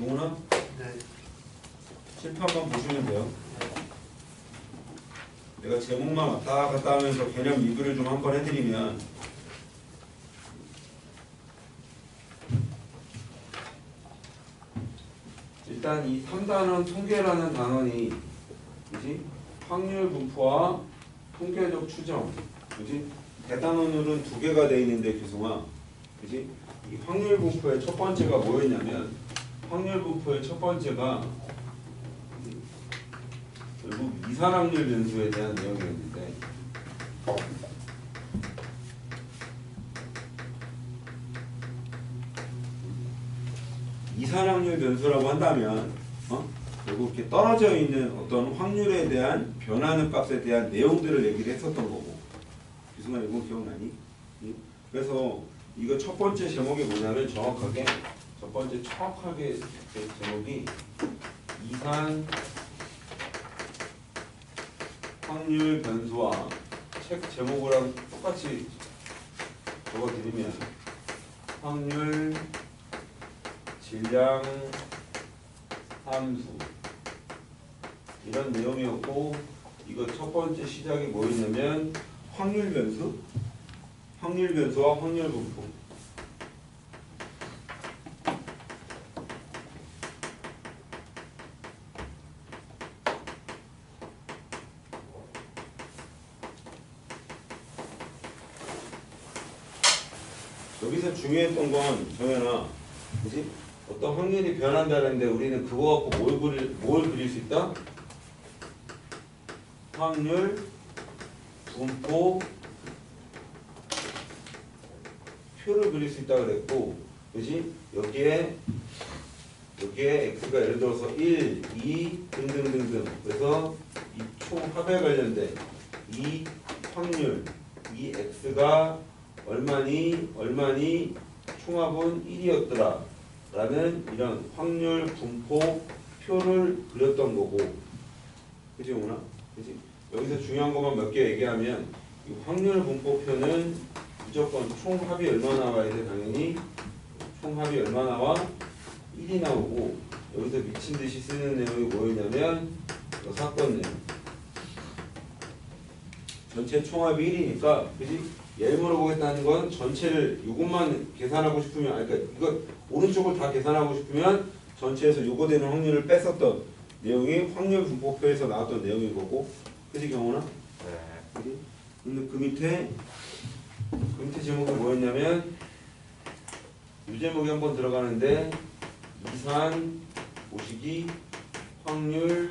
용훈아? 네. 칠판만 보시면 돼요. 내가 제목만 왔다 갔다 하면서 개념 리뷰를 좀 한번 해드리면 일단 이 3단원 통계라는 단원이 그지? 확률 분포와 통계적 추정 그지? 대단원으로는 두 개가 돼 있는데 교수아 그지? 이 확률 분포의 첫 번째가 뭐였냐면 확률 분포의 첫 번째가 결국 이산확률 변수에 대한 내용이었는데 이산확률 변수라고 한다면 결국 이렇게 떨어져 있는 어떤 확률에 대한 변하는 값에 대한 내용들을 얘기를 했었던 거고 교수가 이거 기억나니? 그래서 이거 첫 번째 제목이 뭐냐면 정확하게 첫 번째 정확하게 제목이 이산 확률 변수와 책 제목이랑 똑같이 적어드리면 확률 질량 함수 이런 내용이었고 이거 첫 번째 시작이 뭐였냐면 확률 변수 확률 변수와 확률 분포 여기서 중요했던 건 정현아 그지? 어떤 확률이 변한다는데 우리는 그거 갖고 뭘 그릴 수 있다? 확률 분포 표를 그릴 수 있다 그랬고 그지? 여기에 x가 예를 들어서 1, 2 등등등등 그래서 이 총합에 관련된 이 확률 이 x가 얼마니 총합은 1이었더라 라는 이런 확률 분포 표를 그렸던 거고 그지 용훈아? 그지? 여기서 중요한 것만 몇 개 얘기하면 이 확률 분포 표는 무조건 총합이 얼마 나와야 돼? 당연히 총합이 얼마 나와? 1이 나오고 여기서 미친듯이 쓰는 내용이 뭐였냐면 사건 내용 전체 총합이 1이니까 그지? 얘를 물어보겠다는 건 전체를 이것만 계산하고 싶으면 그러니까 이거 오른쪽을 다 계산하고 싶으면 전체에서 요거 되는 확률을 뺐었던 내용이 확률 분포표에서 나왔던 내용인 거고 그지 경훈아? 네. 그지? 근데 그 밑에 제목이 뭐였냐면 이 제목이 한번 들어가는데 이산 보시기 확률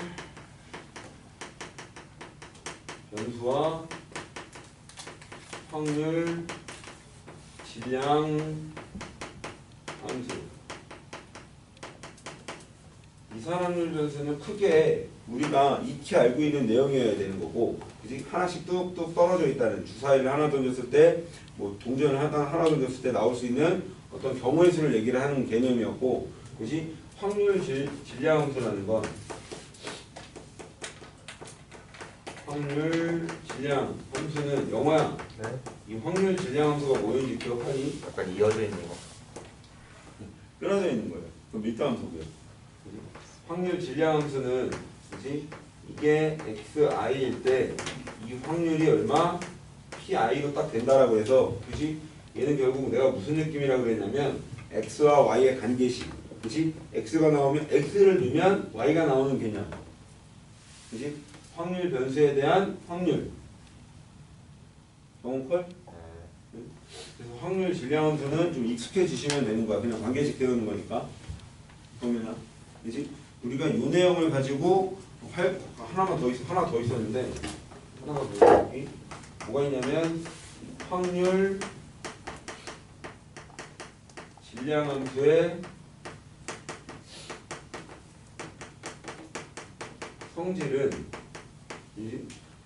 변수와 확률 질량 함수 이산확률 변수는 크게 우리가 익히 알고 있는 내용이어야 되는 거고 그지? 하나씩 뚝뚝 떨어져 있다는 주사위를 하나 던졌을 때 뭐 동전을 하나 던졌을 때 나올 수 있는 어떤 경우의 수를 얘기를 하는 개념이었고 그지? 확률 질량 함수라는 건 확률 질량 함수는 영어야. 네. 이 확률 질량 함수가 뭐였는지 기억하니? 약간 이어져 있는 거. 끊어져 있는 거예요. 그 밀도 함수고요. 그지? 확률 질량 함수는 그지? 이게 xi일 때 이 확률이 얼마? pi로 딱 된다라고 해서 그지? 얘는 결국 내가 무슨 느낌이라고 그랬냐면 x와 y의 관계식 그지? x가 나오면 x를 넣으면 y가 나오는 개념 그지? 확률 변수에 대한 확률 영어콜? 그래서 확률 질량 함수는 좀 익숙해지시면 되는 거야. 그냥 관계식 배우는 거니까. 그러면 이제 우리가 이 내용을 가지고 하나 더 있었는데 하나가 여기 뭐가 있냐면 확률 질량 함수의 성질은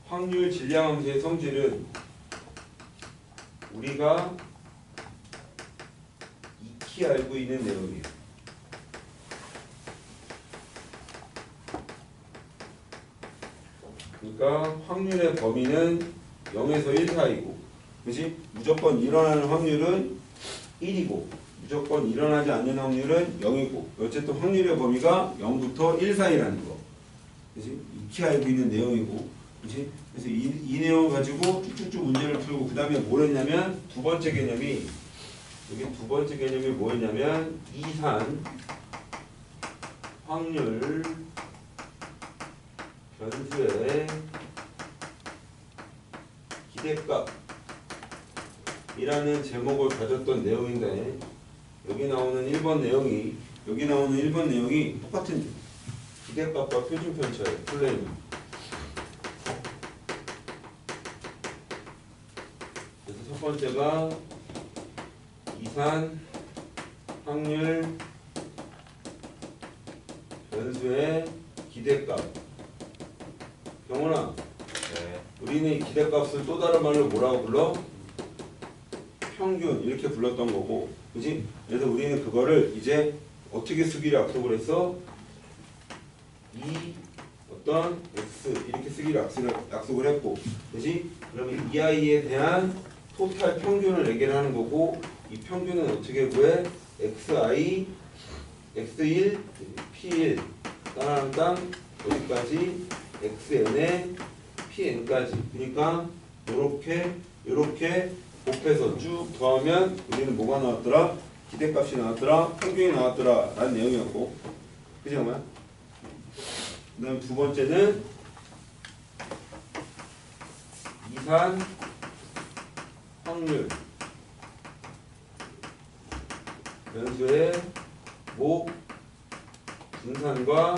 확률 질량 함수의 성질은 우리가 익히 알고 있는 내용이에요. 그러니까 확률의 범위는 0에서 1 사이고 그지? 무조건 일어나는 확률은 1이고 무조건 일어나지 않는 확률은 0이고 어쨌든 확률의 범위가 0부터 1 사이라는 거. 그치? 익히 알고 있는 내용이고. 그치? 그래서 이 내용 가지고 쭉쭉쭉 문제를 풀고 그 다음에 뭘 했냐면 두 번째 개념이 여기 두 번째 개념이 뭐였냐면 이산 확률 변수의 기대값 이라는 제목을 가졌던 내용인데 여기 나오는 1번 내용이 똑같은 기대값과 표준편차의 플레임. 그래서 첫 번째가 이산 확률 변수의 기대값. 경훈아, 네. 우리는 이 기대값을 또 다른 말로 뭐라고 불러? 평균 이렇게 불렀던 거고, 그지? 그래서 우리는 그거를 이제 어떻게 쓰기를 약속을 했어? 이 어떤 x 이렇게 쓰기를 약속을 했고, 그지? 그러면 이 아이에 대한 토탈 평균을 얘기를 하는 거고, 이 평균은 어떻게 구해? xi, x1, p1 따라하는 땅 어디까지? xn에 pn까지. 그러니까 요렇게 곱해서 쭉 더하면 우리는 뭐가 나왔더라? 기대값이 나왔더라? 평균이 나왔더라? 라는 내용이었고, 그지 엄마야? 그 다음 두 번째는 이산 확률 변수의 목 분산과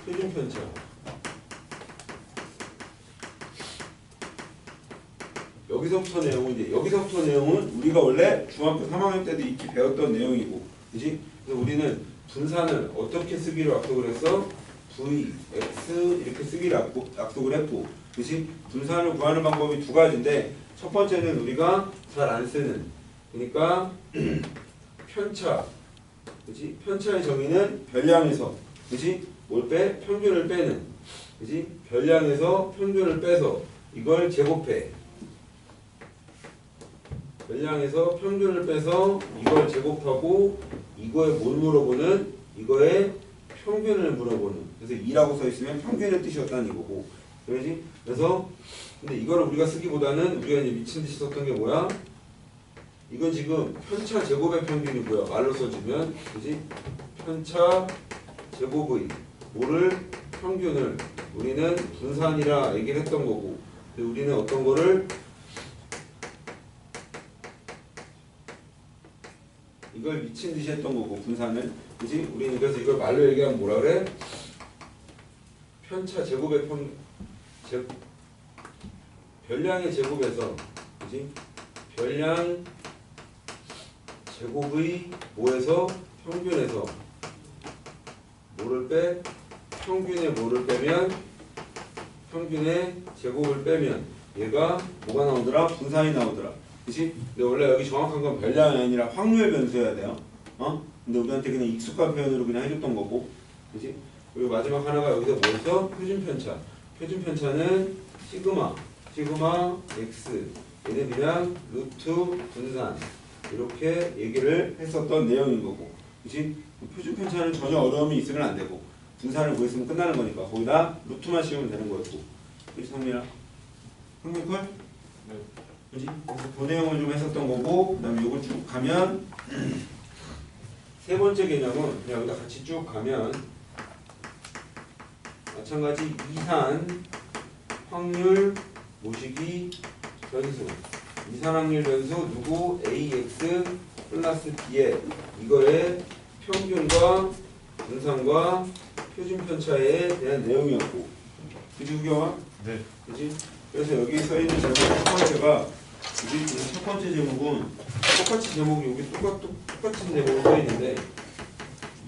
표준편차. 여기서부터 내용은 우리가 원래 중학교 3학년 때도 익히 배웠던 내용이고, 그지? 그래서 우리는 분산을 어떻게 쓰기로 약속을 했어? v, x 이렇게 쓰기로 약속을 했고, 그지? 분산을 구하는 방법이 두 가지인데, 첫 번째는 우리가 잘 안 쓰는, 그러니까 편차, 그지? 편차의 정의는 별량에서, 그지? 뭘 빼? 평균을 빼는, 그지? 별량에서 평균을 빼서 이걸 제곱해. 별량에서 평균을 빼서 이걸 제곱하고 이거에 뭘 물어보는? 이거에 평균을 물어보는. 그래서 2라고 써 있으면 평균의 뜻이었다는 이거고. 그러지? 그래서 근데 이거를 우리가 쓰기보다는 우리가 이제 미친 듯이 썼던 게 뭐야? 이건 지금 편차 제곱의 평균이고요. 말로 써주면, 그지? 편차 제곱의 뭐를 평균을 우리는 분산이라 얘기를 했던 거고, 근데 우리는 어떤 거를 이걸 미친 듯이 했던 거고, 분산을. 그지? 우리는 그래서 이걸 말로 얘기하면 뭐라 그래? 편차 제곱의 별량의 제곱에서, 그지? 별량 제곱의 뭐에서? 평균에서 뭐를 빼? 평균의 뭐를 빼면? 평균의 제곱을 빼면 얘가 뭐가 나오더라? 분산이 나오더라. 그치? 근데 원래 여기 정확한 건 별량이 아니라 확률 변수여야 돼요. 근데 우리한테 그냥 익숙한 표현으로 그냥 해줬던 거고. 그치? 그리고 마지막 하나가 여기서 뭐였어? 표준편차. 표준편차는 시그마 x. 얘는 그냥 루트 분산. 이렇게 얘기를 했었던 내용인 거고. 그치? 표준편차는 전혀 어려움이 있으면 안 되고. 분산을 구했으면 끝나는 거니까. 거기다 루트만 씌우면 되는 거였고. 그치, 성민아? 성민콜? 네. 그지? 그래서 그 내용을 좀 했었던 거고, 그 다음에 요걸 쭉 가면 세 번째 개념은 그냥 여기다 같이 쭉 가면 마찬가지 이산 확률 모시기 변수. 이산 확률 변수 누구? ax 플러스 b에 이거의 평균과 분산과 표준편차에 대한 내용이었고, 그지 우경아? 네. 그지? 그래서 여기 써 있는 제목 첫 번째가, 그지? 첫 번째 제목은 똑같이 제목이 여기 똑같은 제목으로 써 있는데,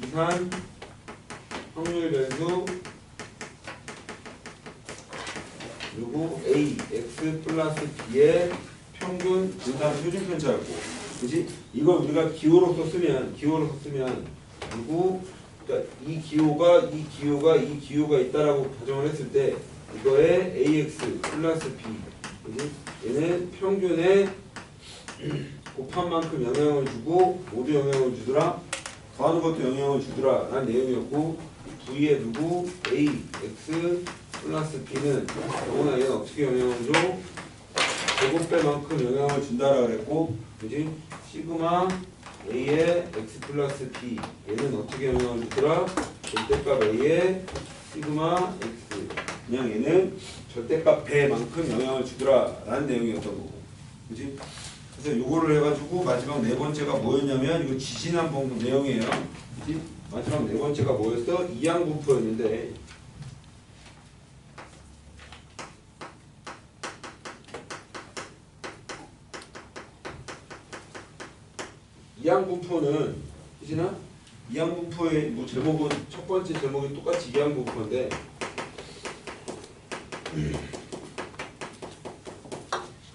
이산 확률 변수 그리고 a x 플러스 b의 평균 분산 표준편차였고, 그지? 이걸 우리가 기호로서 쓰면 누구? 그러니까 이 기호가 있다라고 가정을 했을 때 이거의 ax 플러스 b, 그지? 얘는 평균의 곱한 만큼 영향을 주고 모두 영향을 주더라. 더하는 것도 영향을 주더라 라는 내용이었고 V에 두고 A, X 플러스 B는 더구나 얘는 어떻게 영향을 줘? 제곱배만큼 영향을 준다라 그랬고 그지? 시그마 A에 X 플러스 B 얘는 어떻게 영향을 주더라? 절대값 A에 시그마 X 그냥 얘는 절대값 배만큼 영향을 주더라 라는 내용이었던 거고 그지? 그래서 요거를 해가지고 마지막 네 번째가 뭐였냐면 이거 지진한 부분 내용이에요 그지? 마지막 네 번째가 뭐였어? 이항분포였는데 이항분포는 그지나? 이항분포의 뭐 제목은 첫 번째 제목이 똑같이 이항분포인데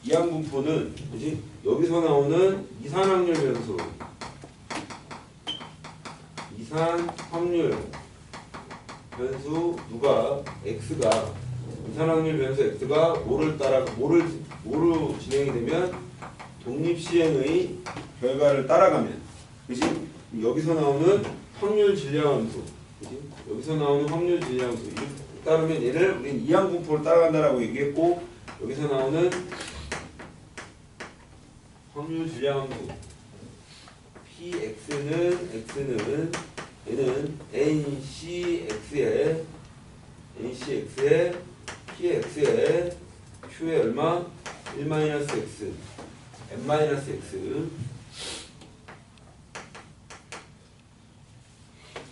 이항분포는 그지? 여기서 나오는 이산 확률 변수 이산 확률 변수 누가 x가 이산 확률 변수 x가 뭐를 따라 뭐로 진행이 되면 독립시행의 결과를 따라가면 그지? 여기서 나오는 확률 질량함수 그지? 여기서 나오는 확률 질량함수 이렇게 따르면 얘를 우린 이항분포를 따라간다라고 얘기했고 여기서 나오는 확률 질량함수 Px는 얘는 NCx에 Px에 Q에 얼마? 1-x n-x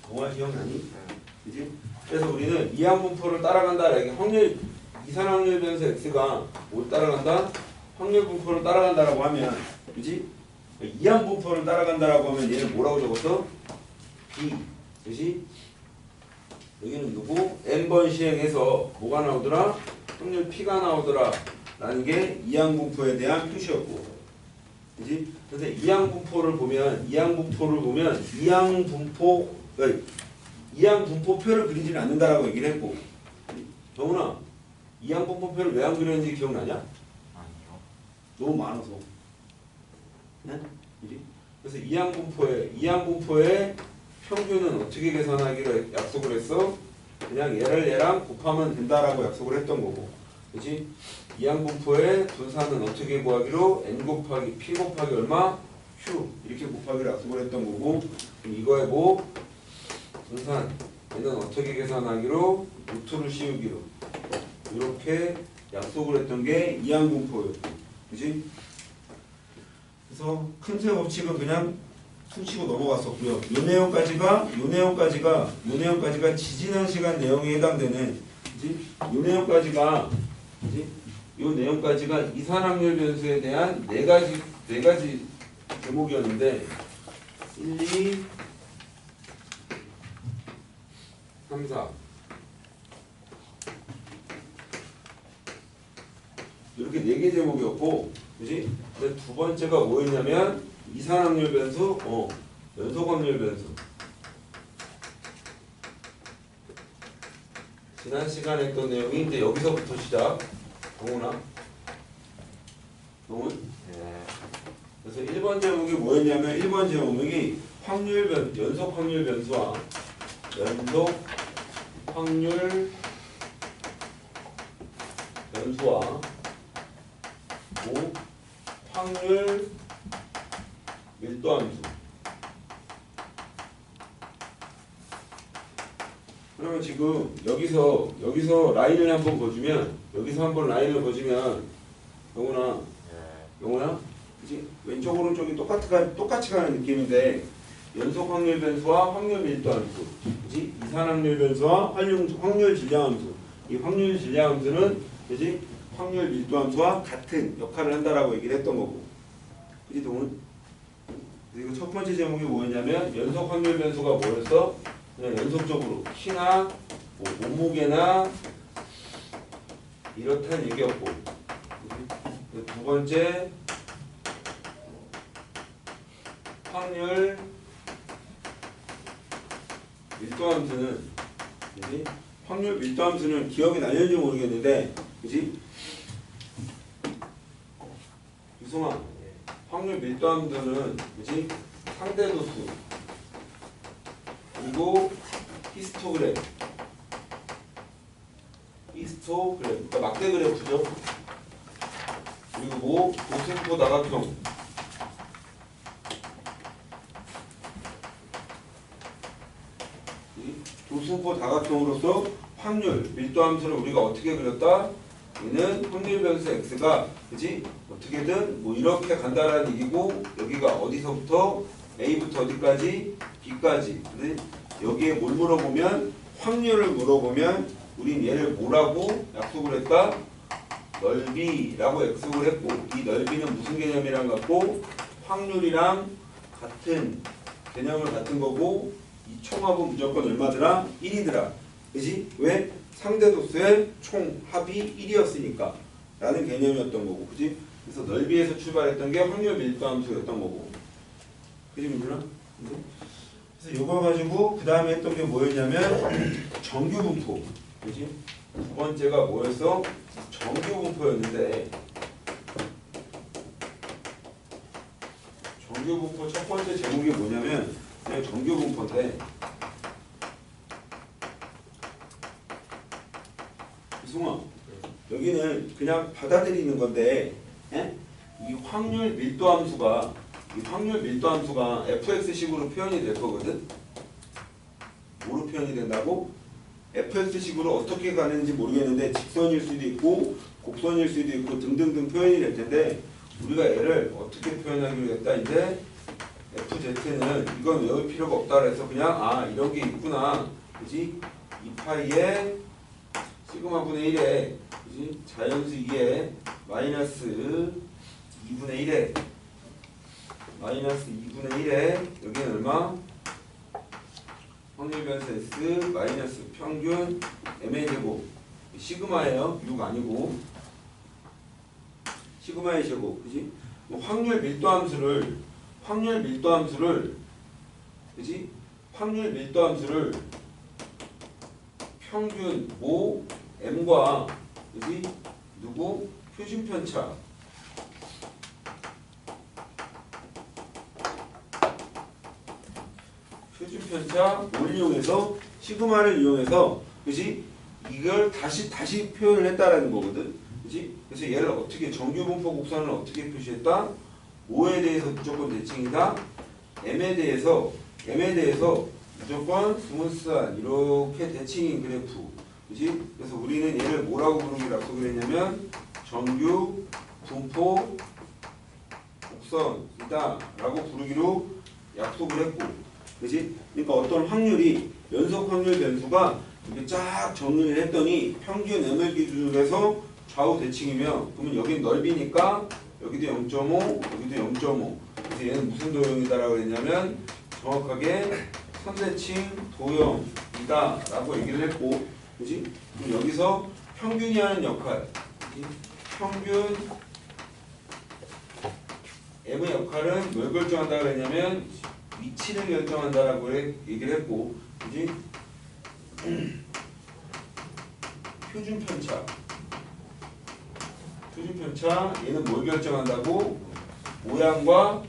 정말 기억나니? 그지? 그래서 우리는 이항분포를 따라간다 이게 확률 이산확률 변수 x가 뭘 따라간다? 확률 분포를 따라간다라고 하면 그지? 이항분포를 따라간다라고 하면 얘는 뭐라고 적었어? b 그지? 여기는 누구? n번 시행해서 뭐가 나오더라? 확률 p가 나오더라 라는 게 이항분포에 대한 표시였고 그지? 그래서 이항분포를 보면 이항분포표를 그리지는 않는다라고 얘기를 했고 정훈아 이항분포표를 왜 안 그렸는지 기억나냐? 아니요. 너무 많아서 네? 그지? 그래서 이항분포의 평균은 어떻게 계산하기로 약속을 했어? 그냥 얘를 얘랑 곱하면 된다라고 약속을 했던 거고 그지? 이항분포의 분산은 어떻게 구하기로? n 곱하기 p 곱하기 얼마? q 이렇게 곱하기로 약속을 했던 거고 그럼 이거에 뭐? 분산 얘는 어떻게 계산하기로? 루트를 씌우기로 이렇게 약속을 했던 게 이항분포였고 그지? 그래서 큼새 법칙은 그냥 퉁치고 넘어갔었고요. 요 내용까지가 지지난 시간 내용에 해당되는 그지? 요 내용까지가 이산확률 변수에 대한 네 가지 제목이었는데 1, 2, 3, 4 이렇게 네 개 제목이었고 그지? 근데 두 번째가 뭐였냐면 이산확률 변수, 연속확률 변수. 지난 시간에 했던 내용이 이제 여기서부터 시작. 동훈아. 동훈? 네. 그래서 1번 제목이 뭐였냐면 1번 제목이 연속 확률 변수와 연속 확률 변수와 확률 밀도함수. 그러면 지금 여기서 라인을 한번 보여주면 영훈아, 그치? 왼쪽 오른쪽이 똑같이 가는 느낌인데 연속 확률 변수와 확률 밀도함수, 그치? 이산확률 변수와 확률 질량함수. 이 확률 질량함수는 그치? 확률 밀도함수와 같은 역할을 한다라고 얘기를 했던 거고, 그치 동훈? 그리고 첫 번째 제목이 뭐였냐면 연속 확률 변수가 뭐였어? 그냥 연속적으로 키나 뭐 몸무게나 이렇다는 얘기였고, 두 번째 확률 밀도함수는 그지? 확률 밀도함수는 기억이 나는지 모르겠는데, 그지? 유성아, 확률 밀도함수는 그지 상대도수 그리고 히스토그램 그러니까 막대 그래프죠. 그리고 뭐 도승포 다각형 도승포 다각형으로서 확률 밀도함수를 우리가 어떻게 그렸다? 얘는 확률 변수 x가 그지 어떻게든 뭐 이렇게 간다라는 얘기고 여기가 어디서부터 a부터 어디까지 b까지. 근데 여기에 뭘 물어보면 확률을 물어보면 우린 얘를 뭐라고 약속을 했다? 넓이라고 약속을 했고 이 넓이는 무슨 개념이랑 같고 확률이랑 같은 개념을 같은 거고 이 총합은 무조건 얼마더라? 1이더라. 그지? 왜? 상대도수의 총합이 1이었으니까 라는 개념이었던 거고 그지? 그래서 넓이에서 출발했던 게 확률 밀도함수였던 거고 그지 민준아? 그래서 이거 가지고 그 다음에 했던 게 뭐였냐면 정규분포 그지? 두 번째가 뭐였어? 정규분포였는데 정규분포 첫 번째 제목이 뭐냐면 그냥 정규분포인데 이승아 여기는 그냥 받아들이는 건데 에? 이 확률 밀도함수가 fx식으로 표현이 될 거거든. 뭐로 표현이 된다고? fx식으로 어떻게 가는지 모르겠는데 직선일 수도 있고 곡선일 수도 있고 등등등 표현이 될 텐데 우리가 얘를 어떻게 표현하기로 했다. 이제 fz는 이건 외울 필요가 없다 그래서 그냥 아 이런 게 있구나 그지? 2파이에 시그마 분의 1에 그지? 자연수 2에 마이너스 2분의 1에 마이너스 2분의 1에 여기는 얼마? 확률 변수 S 마이너스 평균 m의 제곱 시그마예요. 6 아니고 시그마의 제곱 그지? 확률 밀도함수를 그지? 확률 밀도함수를 평균 모 m과 그지? 누구? 표준 편차 뭘 이용해서 시그마를 이용해서 그지 이걸 다시 표현을 했다라는 거거든 그지 그래서 얘를 어떻게 정규분포 곡선을 어떻게 표시했다 5에 대해서 무조건 대칭이다 m에 대해서 무조건 스무스한 이렇게 대칭인 그래프 그지 그래서 우리는 얘를 뭐라고 부르기로 약속을 했냐면 정규분포 곡선이다 라고 부르기로 약속을 했고 그지? 그러니까 어떤 확률이 연속 확률 변수가 이렇게 쫙 정리를 했더니 평균 m을 기준으로 해서 좌우 대칭이면 그러면 여긴 넓이니까 여기도 0.5 여기도 0.5 그래서 얘는 무슨 도형이다라고 했냐면 정확하게 선대칭 도형이다 라고 얘기를 했고 그지? 그럼 여기서 평균이 하는 역할 그지? 평균 m의 역할은 뭘 결정한다고 했냐면 위치를 결정한다라고 얘기를 했고, 그지? 표준 편차, 얘는 뭘 결정한다고? 모양과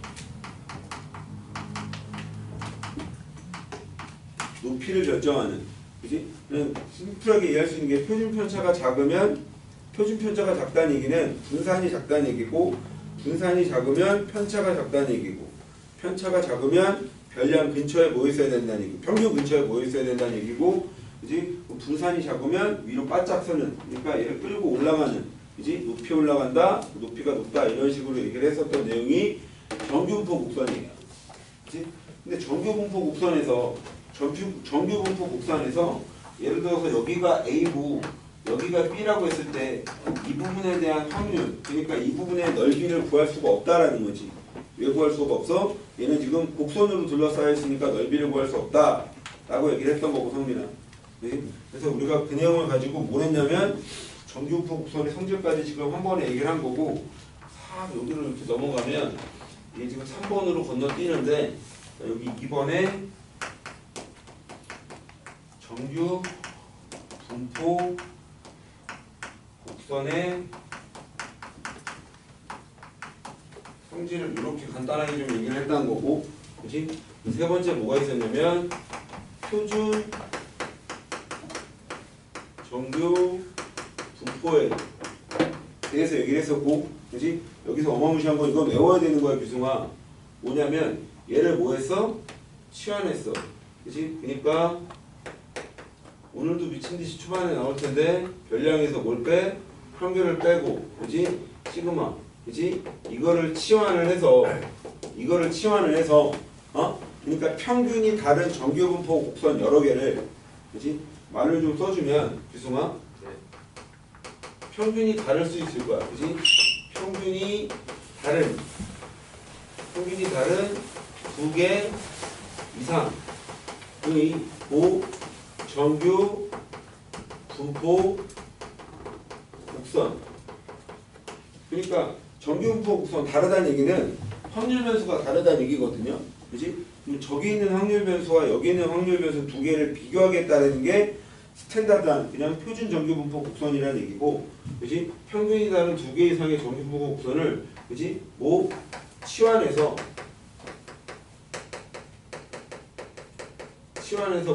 높이를 결정하는, 그지? 그냥 심플하게 이해할 수 있는 게 표준 편차가 작다는 얘기는 분산이 작다는 얘기고, 분산이 작으면 편차가 작다는 얘기고, 편차가 작으면 별량 근처에 뭐 있어야 된다는 얘기고 평균 근처에 뭐 있어야 된다는 얘기고 그지? 분산이 작으면 위로 바짝 서는 그러니까 얘를 끌고 올라가는 그지? 높이 올라간다 높이가 높다 이런 식으로 얘기를 했었던 내용이 정규분포 곡선이에요 그지? 근데 정규분포 곡선에서 예를 들어서 여기가 A고 여기가 B라고 했을 때 이 부분에 대한 확률 그러니까 이 부분의 넓이를 구할 수가 없다라는 거지 왜 구할 수가 없어? 얘는 지금 곡선으로 둘러싸여 있으니까 넓이를 구할 수 없다 라고 얘기를 했던 거고 성민아 네? 그래서 우리가 그 내용을 가지고 뭘 했냐면 정규분포 곡선의 성질까지 지금 한 번에 얘기를 한 거고 싹 여기를 이렇게 넘어가면 이게 지금 3번으로 건너뛰는데 여기 2번에 정규분포 곡선의 성질을 이렇게 간단하게 좀 얘기를 했다는 거고, 그렇지? 세 번째 뭐가 있었냐면 표준 정규 분포에 대해서 얘기를 했었고, 그렇지? 여기서 어마무시한 거 이건 외워야 되는 거야, 규승아. 뭐냐면 얘를 뭐 했어? 치환했어. 그렇지? 그러니까 오늘도 미친듯이 초반에 나올 텐데 별량에서 뭘 빼? 평균을 빼고, 그렇지? 시그마, 그렇지? 이거를 치환을 해서 그러니까 평균이 다른 정규분포 곡선 여러 개를, 그렇지? 말을 좀 써주면 규승아, 평균이 다를 수 있을 거야, 그렇지? 평균이 다른 두 개 이상의 정규 분포 곡선. 그러니까 정규 분포 곡선 다르다는 얘기는 확률 변수가 다르다는 얘기거든요. 그렇지? 저기 있는 확률 변수와 여기 있는 확률 변수 두 개를 비교하겠다는 게 스탠다드한 그냥 표준 정규 분포 곡선이라는 얘기고, 그렇지? 평균이 다른 두 개 이상의 정규 분포 곡선을, 그렇지? 뭐 치환해서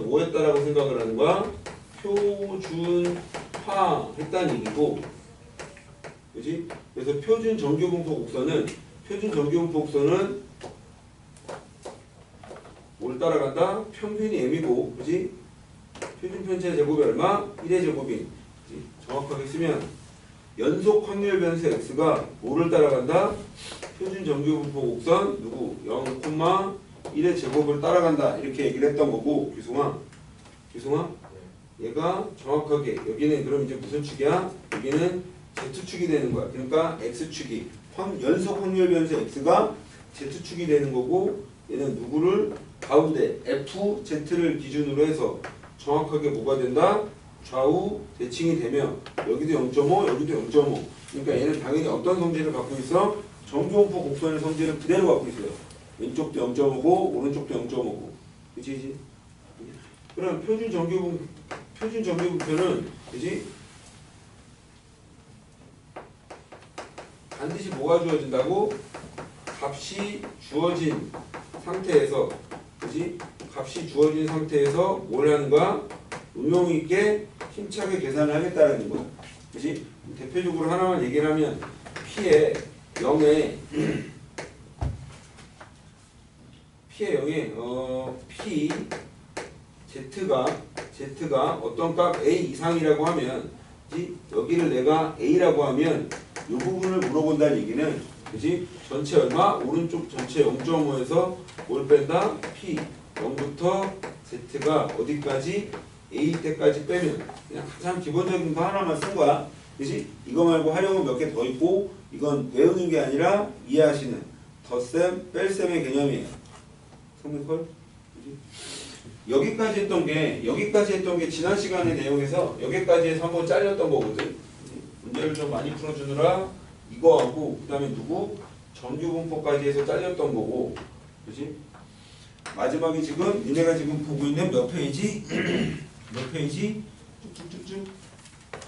뭐 했다라고 생각을 하는 거야? 표준화 했다는 얘기고, 그렇지? 그래서 표준 정규 분포 곡선은 뭘 따라간다? 평균이 m이고, 그렇지? 표준 편차의 제곱이 얼마? 1의 제곱인. 그치? 정확하게 쓰면 연속 확률 변수 x가 뭐를 따라간다? 표준 정규 분포 곡선 누구? 0,1의 제곱을 따라간다. 이렇게 얘기를 했던 거고, 규승아. 얘가 정확하게 여기는 그럼 이제 무슨 축이야? 여기는 z축이 되는 거야. 그러니까 x축이 연속 확률 변수 x가 z축이 되는 거고, 얘는 누구를 가운데 FZ를 기준으로 해서 정확하게 뭐가 된다? 좌우 대칭이 되면 여기도 0.5, 여기도 0.5. 그러니까 얘는 당연히 어떤 성질을 갖고 있어? 정규분포 곡선의 성질을 그대로 갖고 있어요. 왼쪽도 0.5고 오른쪽도 0.5고. 그치? 그럼 표준 정규분포는, 그치? 반드시 뭐가 주어진다고? 값이 주어진 상태에서, 그치? 값이 주어진 상태에서 뭘 하는 거야? 응용 있게 힘차게 계산을 하겠다는 거야. 그치? 대표적으로 하나만 얘기를 하면 P의 0에 P Z가 어떤 값 A 이상이라고 하면, 그치? 여기를 내가 A라고 하면 이 부분을 물어본다는 얘기는, 그치? 전체 얼마? 오른쪽 전체 0.5에서 뭘 뺀다? P 0부터 Z가 어디까지? A 때까지 빼면 그냥 가장 기본적인 거 하나만 쓴 거야. 그치? 이거 말고 활용은 몇 개 더 있고, 이건 외우는 게 아니라 이해하시는 덧셈, 뺄셈의 개념이에요. 성민콜? 여기까지 했던 게 지난 시간의 내용에서 여기까지 해서 한번 잘렸던 거거든. 문제를 좀 많이 풀어주느라 이거하고 그 다음에 누구? 정규분포까지 해서 잘렸던 거고, 그치? 마지막에 지금 니네가 지금 보고 있는 몇 페이지? 몇 페이지? 쭉쭉쭉쭉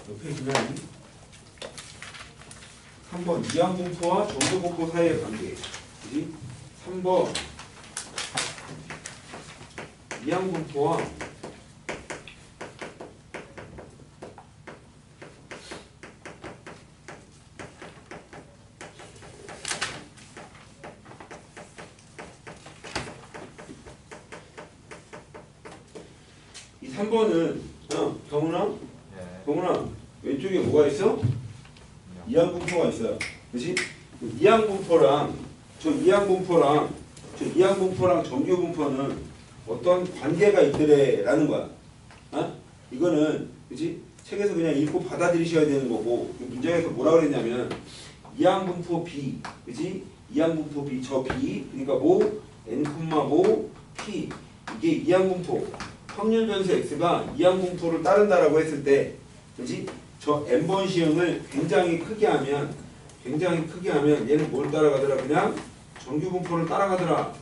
몇 페이지냐? 3번 이항분포와 정규분포 사이의 관계. 그치? 3번 이항분포와 이 3번은 경훈아 왼쪽에 뭐가 있어? 이항분포가 있어요. 그치? 이항분포랑 정규분포는 어떤 관계가 있더래라는 거야. 이거는, 그치? 책에서 그냥 읽고 받아들이셔야 되는 거고, 문제에서 뭐라 그랬냐면 이항분포 B, 그치? 이항분포 B, 저 B, 그러니까 뭐 n, 뭐 P, 이게 이항분포 확률 변수 x가 이항분포를 따른다라고 했을 때, 그치? 저 n번 시행을 굉장히 크게 하면 얘는 뭘 따라가더라? 그냥 정규분포를 따라가더라.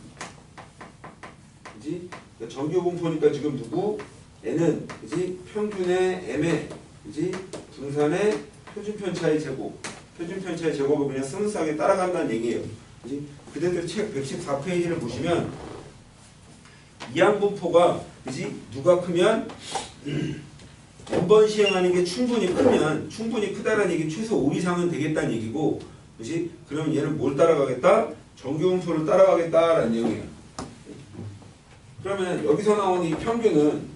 그치? 그러니까 정규분포니까 지금 누구? n은, 그치? 평균의 m에, 그치? 분산의 표준편차의 제곱. 표준편차의 제곱을 그냥 스무스하게 따라간다는 얘기예요. 그지? 그대들 책 114페이지를 보시면 이항분포가 그지? 누가 크면 n번 시행하는 게 충분히 크다라는 얘기 최소 5 이상은 되겠다는 얘기고 그지? 그러면 얘는 뭘 따라가겠다? 정규분포를 따라가겠다라는 얘기예요. 그러면 여기서 나오는 이 평균은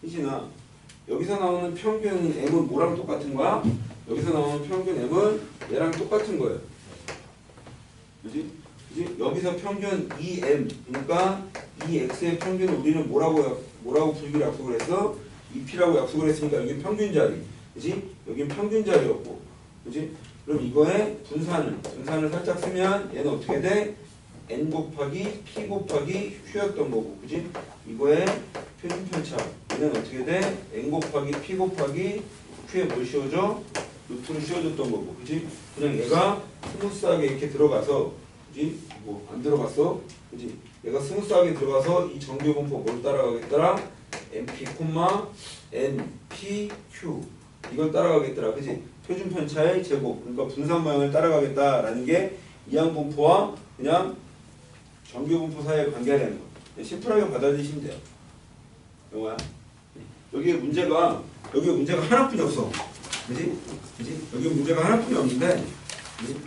희진아 여기서 나오는 평균 m은 뭐랑 똑같은 거야? 여기서 나오는 평균 m은 얘랑 똑같은 거예요. 그지? 여기서 평균 2m 그러니까 이 x의 평균을 우리는 뭐라고 풀기로 약속을 했어? 2p라고 약속을 했으니까 여기 평균 자리, 그지? 여긴 평균 자리였고, 그지? 그럼 이거에 분산을 살짝 쓰면 얘는 어떻게 돼? n 곱하기 p 곱하기 q였던 거고, 그지? 이거에 표준 편차 얘는 어떻게 돼? n 곱하기 p 곱하기 q에 뭘 씌워줘? 루트를 씌워줬던 거고, 그지? 그냥 얘가 스무스하게 이렇게 들어가서, 그지? 뭐 안 들어갔어, 그지? 얘가 스무스하게 들어가서 이 정규분포 뭘 따라가겠더라? np, npq 이걸 따라가겠더라, 그지? 표준 편차의 제곱, 그러니까 분산 모양을 따라가겠다라는 게 이항분포와 그냥 정규분포 사이의 관계라는 거. 심플하게 받아들이시면 돼요. 영화야. 여기에 문제가 하나뿐이 없어. 그지? 여기 문제가 하나뿐이 없는데, 그지?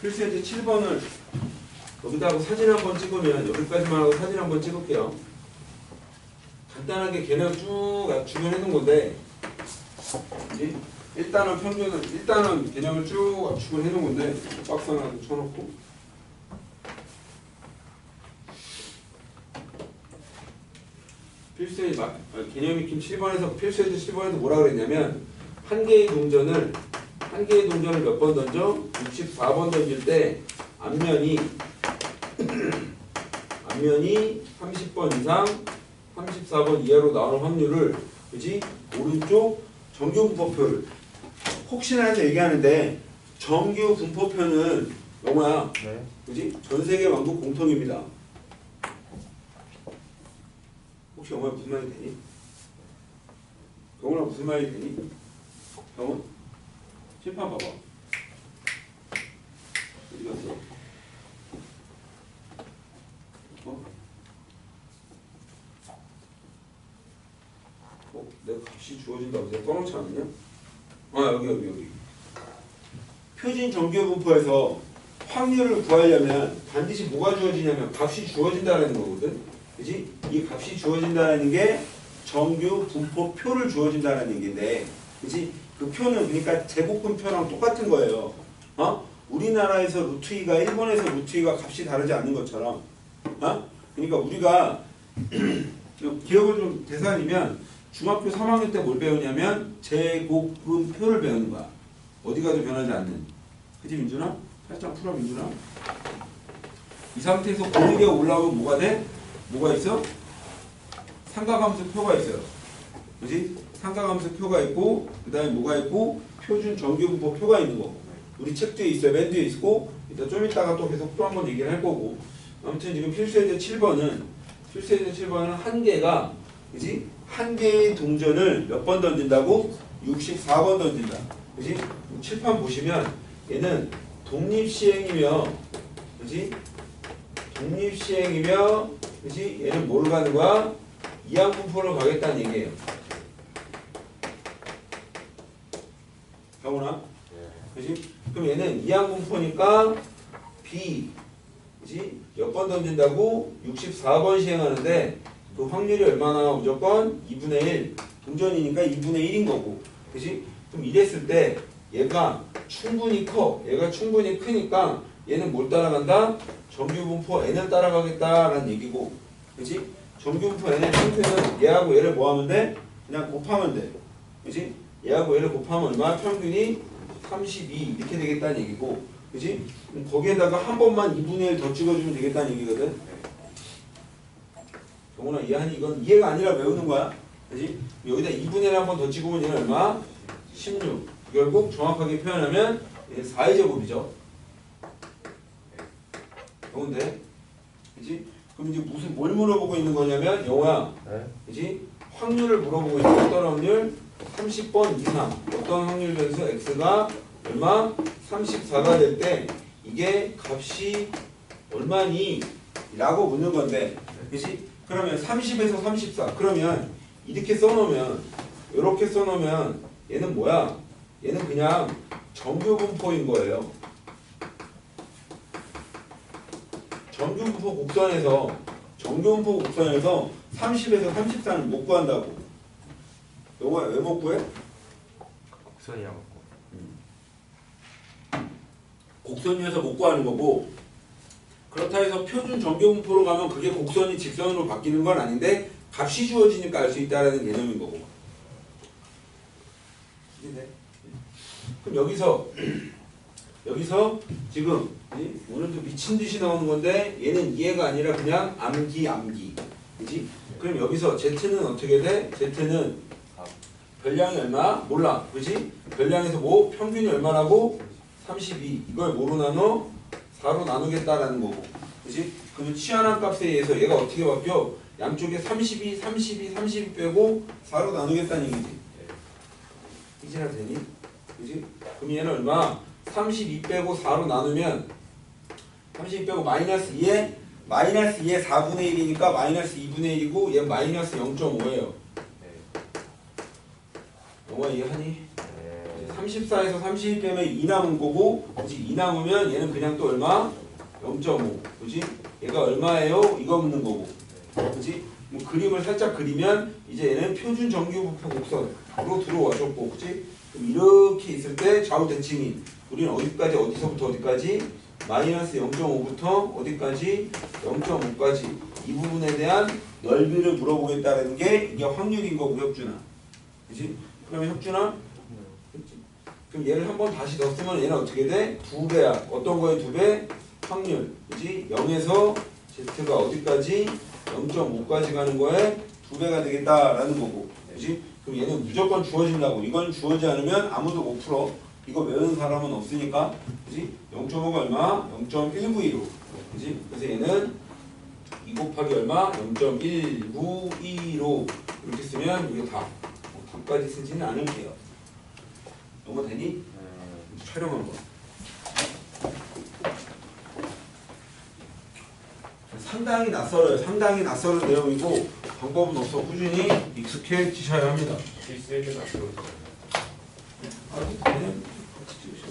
필수에서 7번을 여기다 하고 사진 한번 찍으면, 여기까지만 하고 사진 한번 찍을게요. 간단하게 걔네가 쭉 압축을 해놓은 건데, 그지? 일단은 개념을 쭉 압축을 해놓은 건데, 박스 하나 쳐놓고. 필수의 개념 익힘 7번에서 필수에서 7번에서 뭐라 그랬냐면 한 개의 동전을 몇 번 던져? 64번 던질 때 앞면이 30번 이상 34번 이하로 나오는 확률을 그지? 오른쪽 정규 분포표를 혹시나 해서 얘기하는데 정규 분포표는 영어야. 네. 그지? 전 세계 왕국 공통입니다. 혹시 영어에 무슨 말이 되니? 영어랑 무슨 말이 되니? 영어? 심판 봐봐. 어디 갔어? 내가 값이 주어진다고 내가 써놓지 않았냐? 여기. 표준 정규 분포에서 확률을 구하려면 반드시 뭐가 주어지냐면 값이 주어진다는 거거든. 그지? 이 값이 주어진다는 게 정규 분포표를 주어진다는 얘기인데, 그지? 그 표는 그러니까 제곱근표랑 똑같은 거예요. 우리나라에서 루트 2가 일본에서 루트 2가 값이 다르지 않는 것처럼, 그러니까 우리가 기억을 좀 되살리면 중학교 3학년 때 뭘 배우냐면 제곱근표를 배우는 거야. 어디 가도 변하지 않는. 그지 민준아? 살짝 풀어 민준아. 이 상태에서 고르게 올라오면 뭐가 돼? 뭐가 있어? 삼각함수 표가 있어요. 그지? 삼각함수 표가 있고 그 다음에 뭐가 있고 표준 정규분포 표가 있는 거고. 우리 책 뒤에 있어요. 맨 뒤에 있고 이따 좀 이따가 또 계속 또 한번 얘기를 할 거고. 아무튼 지금 필수예제 7번은 한 개가 그지? 한 개의 동전을 몇 번 던진다고? 64번 던진다. 그지? 칠판 보시면 얘는 독립시행이며 그지? 그지? 얘는 뭘 가는 거야? 이항분포로 가겠다는 얘기예요. 가보나? 그지? 그럼 얘는 이항분포니까 B 그지? 몇 번 던진다고? 64번 시행하는데 그 확률이 얼마나 무조건 2분의 1 동전이니까 2분의 1인 거고 그지? 그럼 이랬을 때 얘가 충분히 크니까 얘는 뭘 따라간다? 정규분포 n을 따라가겠다라는 얘기고 그지? 정규분포 n의 평균은 얘하고 얘를 뭐 하면 돼? 그냥 곱하면 돼. 그지? 얘하고 얘를 곱하면 얼마? 평균이 32 이렇게 되겠다는 얘기고 그지? 거기에다가 한 번만 2분의 1 더 찍어주면 되겠다는 얘기거든. 정훈아 이해하니? 이건 이해가 아니라 외우는 거야. 그지? 여기다 2분의 1 한 번 더 찍으면 얘는 얼마? 16. 결국 정확하게 표현하면 얘는 4의 제곱이죠. 좋은데? 그지? 그럼 이제 뭘 물어보고 있는 거냐면 영호야. 네. 그지? 확률을 물어보고 있어. 어떤 확률? 30번 이상. 어떤 확률 변수 x가 얼마? 34가 될 때 이게 값이 얼마니? 라고 묻는 건데, 그치? 그러면 30에서 34. 그러면 이렇게 써놓으면, 이렇게 써놓으면 얘는 뭐야? 얘는 그냥 정규분포인 거예요. 정규분포 곡선에서 30에서 34는 못 구한다고. 요거 왜 못 구해? 곡선이야 먹고. 곡선위에서 못 구하는 거고, 그렇다 해서 표준 정규분포로 가면 그게 곡선이 직선으로 바뀌는 건 아닌데 값이 주어지니까 알 수 있다는 개념인 거고. 그럼 여기서 지금 오늘도 미친 듯이 나오는 건데 얘는 이해가 아니라 그냥 암기. 그지? 그럼 여기서 Z는 어떻게 돼? Z는 별량이 얼마? 몰라. 그지? 별량에서 뭐? 평균이 얼마라고? 32. 이걸 뭐로 나눠? 4로 나누겠다라는 거고. 그지? 그러면 취한한 값에 의해서 얘가 어떻게 바뀌어? 양쪽에 32 빼고 4로 나누겠다는 얘기지. 이제나 되니? 그지? 그럼 얘는 얼마? 32 빼고 4로 나누면 32 빼고 마이너스 2에 4분의 1이니까 마이너스 2분의 1이고 얘는 마이너스 0.5예요. 영화 이해하니? 34에서 32 빼면 2 남은 거고, 그치? 2 남으면 얘는 그냥 또 얼마? 0.5. 그치? 얘가 얼마예요? 이거 묻는 거고. 그치? 뭐 그림을 살짝 그리면 이제 얘는 표준 정규분포 곡선으로 들어와줬고, 그치? 그럼 이렇게 있을 때 좌우 대칭인 우리는 어디까지 어디서부터 어디까지? 마이너스 0.5부터 어디까지? 0.5까지 이 부분에 대한 넓이를 물어보겠다는 게 이게 확률인 거고, 혁준아. 그치? 그러면 혁준아, 그럼 얘를 한 번 다시 넣었으면 얘는 어떻게 돼? 2배야. 어떤 거에 2배? 확률. 그지? 0에서 Z가 어디까지? 0.5까지 가는 거에 2배가 되겠다라는 거고. 그지? 그럼 얘는 무조건 주어진다고. 이건 주어지지 않으면 아무도 못 풀어. 이거 외우는 사람은 없으니까. 그지? 0.5가 얼마? 0.192로. 그지? 그래서 얘는 2 곱하기 얼마? 0.192로 이렇게 쓰면 이게 다. 답까지 쓰지는 않을게요. 영어 되니? 촬영한 거. 상당히 낯설은 내용이고 방법은 없어. 꾸준히 익숙해지셔야 합니다. 실수할 때 낯설어. 아직 그냥 같이 찍으셔.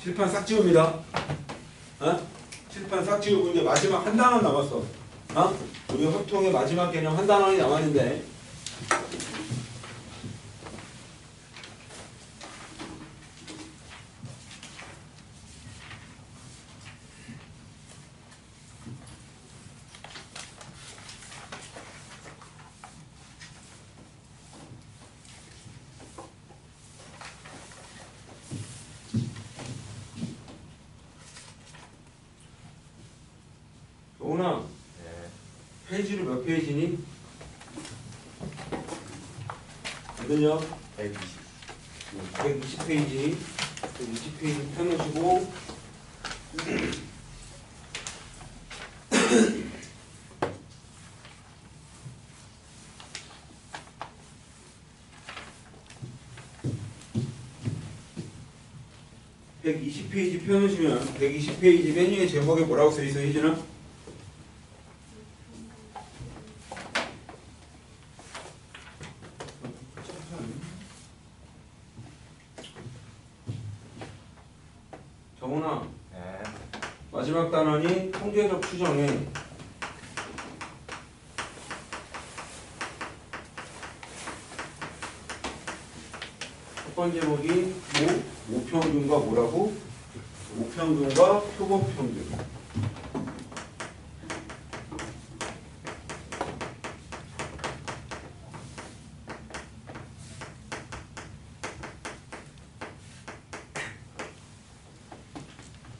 칠판 싹 지웁니다. 칠판 싹 지우고 이제 마지막 한 단원 남았어. 우리 협통의 마지막 개념 한 단원이 남았는데 영훈아, 페이지를 몇 페이지니? 안 들려? 120페이지. 120페이지 펴놓으시고 (120페이지) 펴놓으시면 120페이지 맨 위에 제목에 뭐라고 써있어, 혜진아? 정훈아, 마지막 단원이 통계적 추정에 첫 번째 제목이 모평균과 뭐라고? 모평균과 표본평균.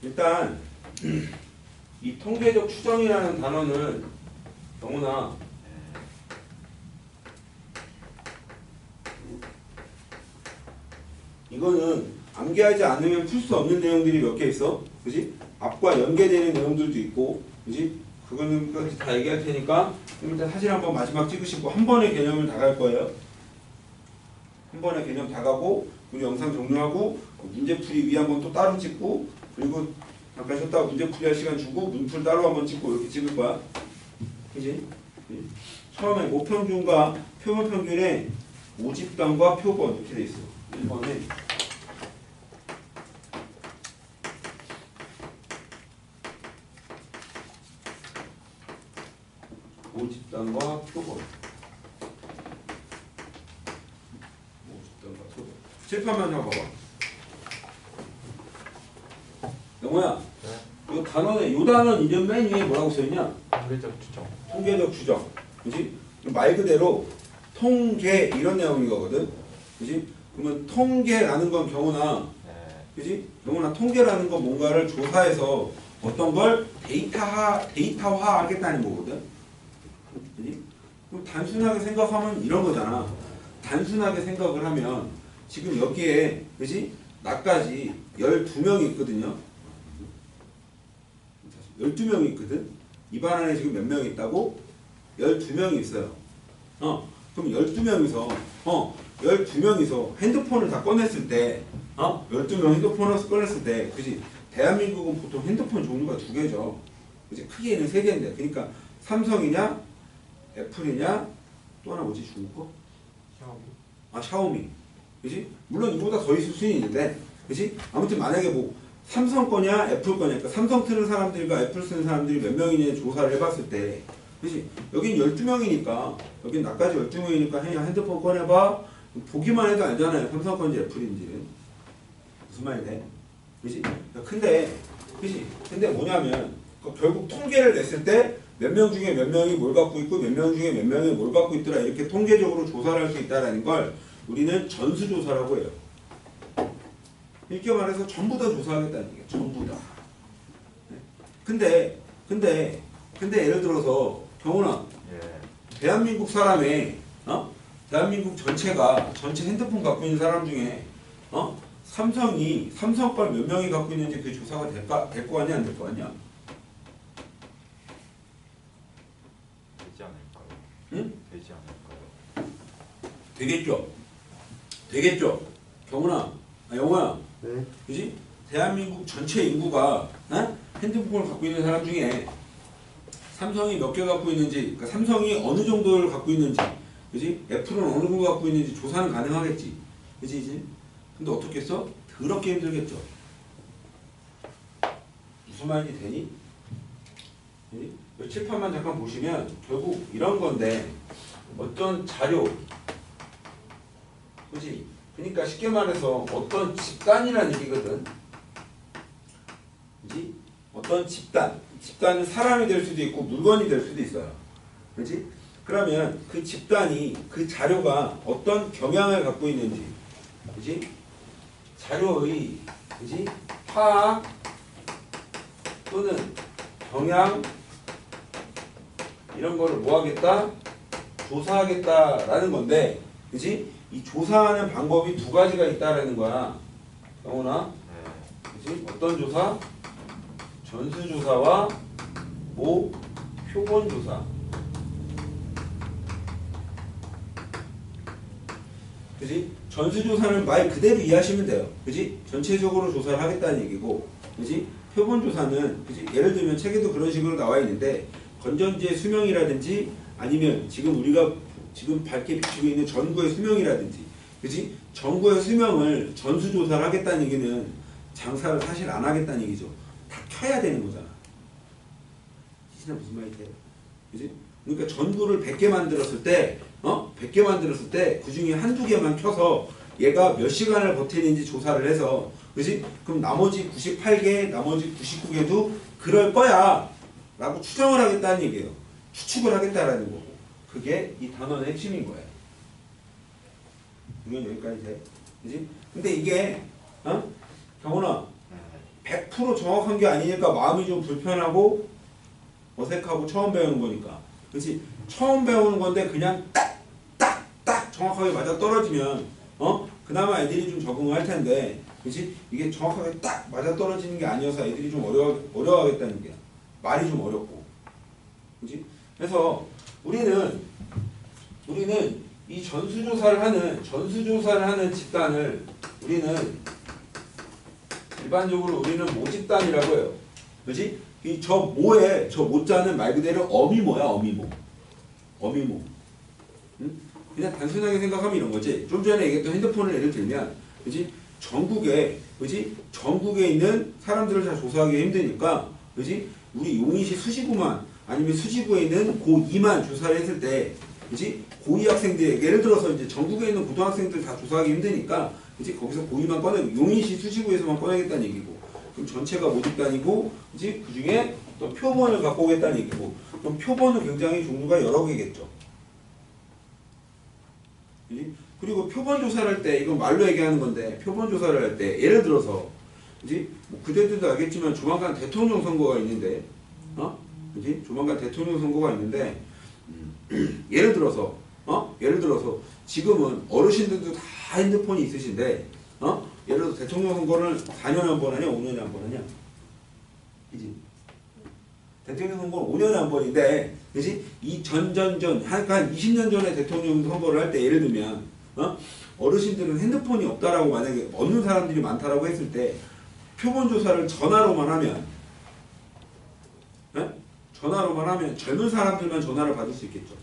일단 이 통계적 추정이라는 단어는 영훈아 이거는 암기하지 않으면 풀 수 없는 내용들이 몇 개 있어. 그지? 앞과 연계되는 내용들도 있고, 그지? 그거는 끝까지 다 얘기할 테니까 일단 사진 한번 마지막 찍으시고 한 번의 개념을 다 갈 거예요. 한 번에 개념 다 가고 우리 영상 종료하고 문제풀이 위 한번 또 따로 찍고 그리고 잠깐 쉬었다가 문제풀이 할 시간 주고 문풀 따로 한번 찍고 이렇게 찍을 거야. 그지? 처음에 모평균과 표본평균에 모집단과 표본 이렇게 돼 있어. 1번에 모집단과 표본. 모집단과 표본. 칠판만 잡아봐. 영호야, 이 단원에 이 단원 이름 맨 위에 뭐라고 써있냐? 통계적 추정. 통계적 추정. 그지? 말 그대로 통계 이런 내용인 거거든. 그지? 그러면 통계라는 건 경우나 그지? 경우나 통계라는 건 뭔가를 조사해서 어떤 걸 데이터화 하겠다는 거거든. 그지? 그럼 단순하게 생각하면 이런 거잖아. 단순하게 생각을 하면 지금 여기에 그지? 나까지 12명이 있거든요. 12명이 있거든. 입안 안에 지금 몇 명이 있다고? 12명이 있어요. 그럼 12명이서 핸드폰을 다 꺼냈을 때 12명 핸드폰을 꺼냈을 때 그지? 대한민국은 보통 핸드폰 종류가 2개죠. 그지? 크게는 3개인데 그러니까 삼성이냐 애플이냐 또 하나 뭐지 중국 거? 샤오미. 그지? 물론 이거보다 더 있을 수는 있는데 그지? 아무튼 만약에 뭐 삼성 거냐 애플 거냐 그러니까 삼성 쓰는 사람들과 애플 쓰는 사람들이 몇 명이냐 조사를 해봤을 때 그지? 여긴 12명이니까 여긴 나까지 12명이니까 그냥 핸드폰 꺼내봐 보기만 해도 알잖아요. 삼성 건지 애플인지 무슨 말이 돼? 그지? 근데 뭐냐면 결국 통계를 냈을 때 몇 명 중에 몇 명이 뭘 갖고 있고 몇 명 중에 몇 명이 뭘 갖고 있더라 이렇게 통계적으로 조사를 할 수 있다는 걸 우리는 전수조사라고 해요. 이렇게 말해서 전부 다 조사하겠다는 얘기야. 전부 다. 근데 예를 들어서 경훈아 대한민국 사람의 대한민국 전체 핸드폰 갖고 있는 사람 중에 삼성 걸 몇 명이 갖고 있는지 그 조사가 될 거 아니야 안 될 거 아니야? 되지 않을까요? 응? 되지 않을까요? 되겠죠. 경훈아, 영호야. 네. 그지? 대한민국 전체 인구가 핸드폰을 갖고 있는 사람 중에 삼성이 몇 개 갖고 있는지, 그러니까 삼성이 어느 정도를 갖고 있는지, 그지? 애플은 어느 정도 갖고 있는지 조사는 가능하겠지, 그지? 근데 어떻게 써? 더럽게 힘들겠죠. 무슨 말인지 되니? 그지? 이 칠판만 잠깐 보시면 결국 이런 건데 어떤 자료, 그지? 그러니까 쉽게 말해서 어떤 집단이라는 얘기거든. 그지? 어떤 집단은 사람이 될 수도 있고 물건이 될 수도 있어요. 그지? 그러면 그 집단이 그 자료가 어떤 경향을 갖고 있는지, 그지? 자료의, 그지? 파악 또는 경향 이런 거를 뭐 하겠다? 조사하겠다라는 건데, 그지? 이 조사하는 방법이 2가지가 있다라는 거야. 영훈아, 그지? 어떤 조사? 전수조사와 표본조사. 그지? 전수조사는 말 그대로 이해하시면 돼요. 그지? 전체적으로 조사를 하겠다는 얘기고, 그지? 표본조사는, 그지? 예를 들면 책에도 그런 식으로 나와 있는데, 건전지의 수명이라든지, 아니면 지금 우리가 지금 밝게 비추고 있는 전구의 수명이라든지, 그지? 전구의 수명을 전수조사를 하겠다는 얘기는 장사를 사실 안 하겠다는 얘기죠. 다 켜야 되는 거잖아. 진짜 무슨 말이 돼요? 그지? 그러니까 전구를 100개 만들었을 때, 100개 만들었을 때 그 중에 한두 개만 켜서 얘가 몇 시간을 버티는지 조사를 해서, 그지? 그럼 나머지 98개, 나머지 99개도 그럴 거야 라고 추정을 하겠다는 얘기예요. 추측을 하겠다라는 거고. 그게 이 단원의 핵심인 거예요. 이건 여기까지 돼. 그지? 근데 이게, 경훈아, 100% 정확한 게 아니니까 마음이 좀 불편하고 어색하고 처음 배우는 거니까. 그치? 처음 배우는 건데 그냥 딱 정확하게 맞아 떨어지면 그나마 애들이 좀 적응을 할 텐데, 그치? 이게 정확하게 딱 맞아 떨어지는 게 아니어서 애들이 좀 어려워하겠다는 게 말이 좀 어렵고. 그치? 그래서 우리는 이 전수조사를 하는 집단을 우리는 일반적으로 우리는 모집단이라고 해요. 그렇지? 저 모자는 말 그대로 어미모야, 어미모. 응? 그냥 단순하게 생각하면 이런 거지. 좀 전에 얘기했던 핸드폰을 예를 들면, 그렇지? 전국에 있는 사람들을 다 조사하기 힘드니까, 그렇지? 우리 용인시 수시구만 아니면 수시구에 있는 고2만 조사를 했을 때, 그렇지? 고2 학생들 예를 들어서 이제 전국에 있는 고등학생들 다 조사하기 힘드니까, 그렇지? 거기서 고2만 용인시 수시구에서만 꺼내겠다는 얘기고, 그럼 전체가 모집단이고, 그렇지? 그 중에 또 표본을 갖고 오겠다는 얘기고, 그럼 표본은 굉장히 종류가 여러 개겠죠. 그렇지? 그리고 표본 조사를 할 때, 이건 말로 얘기하는 건데, 표본 조사를 할 때, 예를 들어서, 그지? 뭐 그대들도 알겠지만, 조만간 대통령 선거가 있는데, 그지? 조만간 대통령 선거가 있는데, 예를 들어서, 지금은 어르신들도 다 핸드폰이 있으신데, 예를 들어서 대통령 선거를 4년에 한 번 하냐, 5년에 한 번 하냐? 그지? 대통령 선거는 5년에 한 번인데, 그지? 한 20년 전에 대통령 선거를 할 때 예를 들면, 어르신들은 핸드폰이 없다라고 만약에 없는 사람들이 많다라고 했을 때, 표본 조사를 전화로만 하면 젊은 사람들만 전화를 받을 수 있겠죠.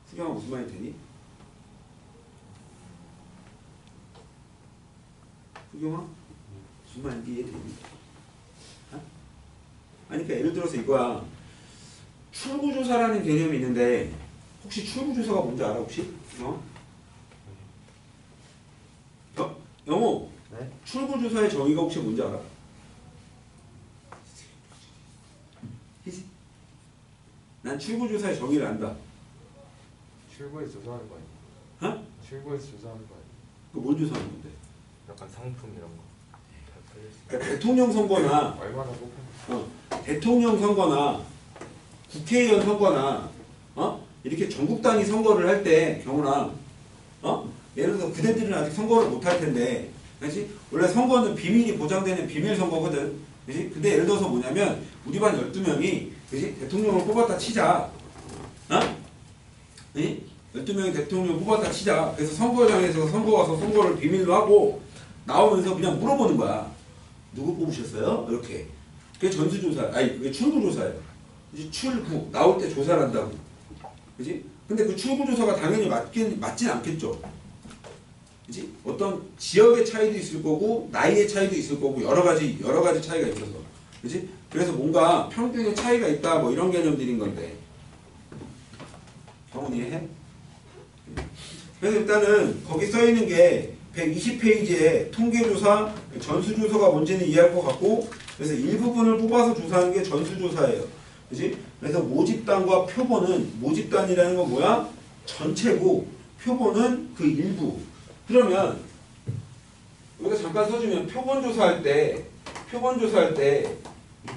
수경아 무슨 말이 되니? 수경아 무슨 말인지 이해되니? 아니 그러니까 예를 들어서 이거야. 출구조사라는 개념이 있는데 혹시 출구조사가 뭔지 알아 혹시? 영호 네? 출구조사의 정의가 혹시 뭔지 알아? 난 출구조사의 정의를 안다. 출구에서 조사하는 거 아니에요? 출구에서 조사하는 거 아니에요? 그 뭘 조사하는 건데? 약간 상품 이런 거. 그러니까 대통령 선거나 얼마나 뽑혔는지. 대통령 선거나 국회의원 선거나 이렇게 전국 단위 선거를 할 때 경우나 예를 들어서 그대들은 아직 선거를 못 할 텐데, 그렇지? 원래 선거는 비밀이 보장되는 비밀 선거거든. 그렇지? 근데 예를 들어서 뭐냐면 우리 반 12명이 그렇지? 대통령을 뽑았다 치자. 12명이 대통령 뽑았다 치자. 그래서 선거장에서 선거 가서 선거를 비밀로 하고 나오면서 그냥 물어보는 거야. 누구 뽑으셨어요? 이렇게. 그게 전수조사, 그게 출구조사예요. 그치? 출구, 나올 때 조사를 한다고. 그지? 근데 그 출구조사가 당연히 맞진 않겠죠. 그지? 어떤 지역의 차이도 있을 거고, 나이의 차이도 있을 거고, 여러 가지 차이가 있어서. 그지? 그래서 뭔가 평균의 차이가 있다, 뭐 이런 개념들인 건데. 경훈이 이해해? 그래서 일단은 거기 써 있는 게 120페이지에 통계조사, 전수조사가 뭔지는 이해할 것 같고, 그래서 일부분을 뽑아서 조사하는 게 전수조사예요. 그치? 그래서 모집단과 표본은, 모집단이라는 건 뭐야? 전체고, 표본은 그 일부. 그러면, 여기다 잠깐 써주면, 표본 조사할 때, 이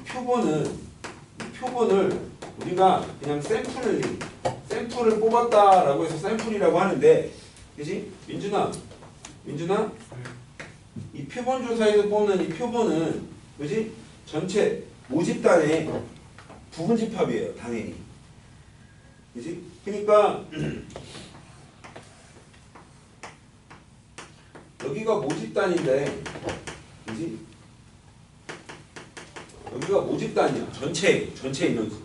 표본을 우리가 그냥 샘플을 뽑았다라고 해서 샘플이라고 하는데, 그치? 민준아, 이 표본 조사에서 뽑는 이 표본은, 그치? 전체 모집단의 부분 집합이에요, 당연히. 그치? 그러니까, 여기가 모집단인데, 그치? 여기가 모집단이야. 전체 인원수.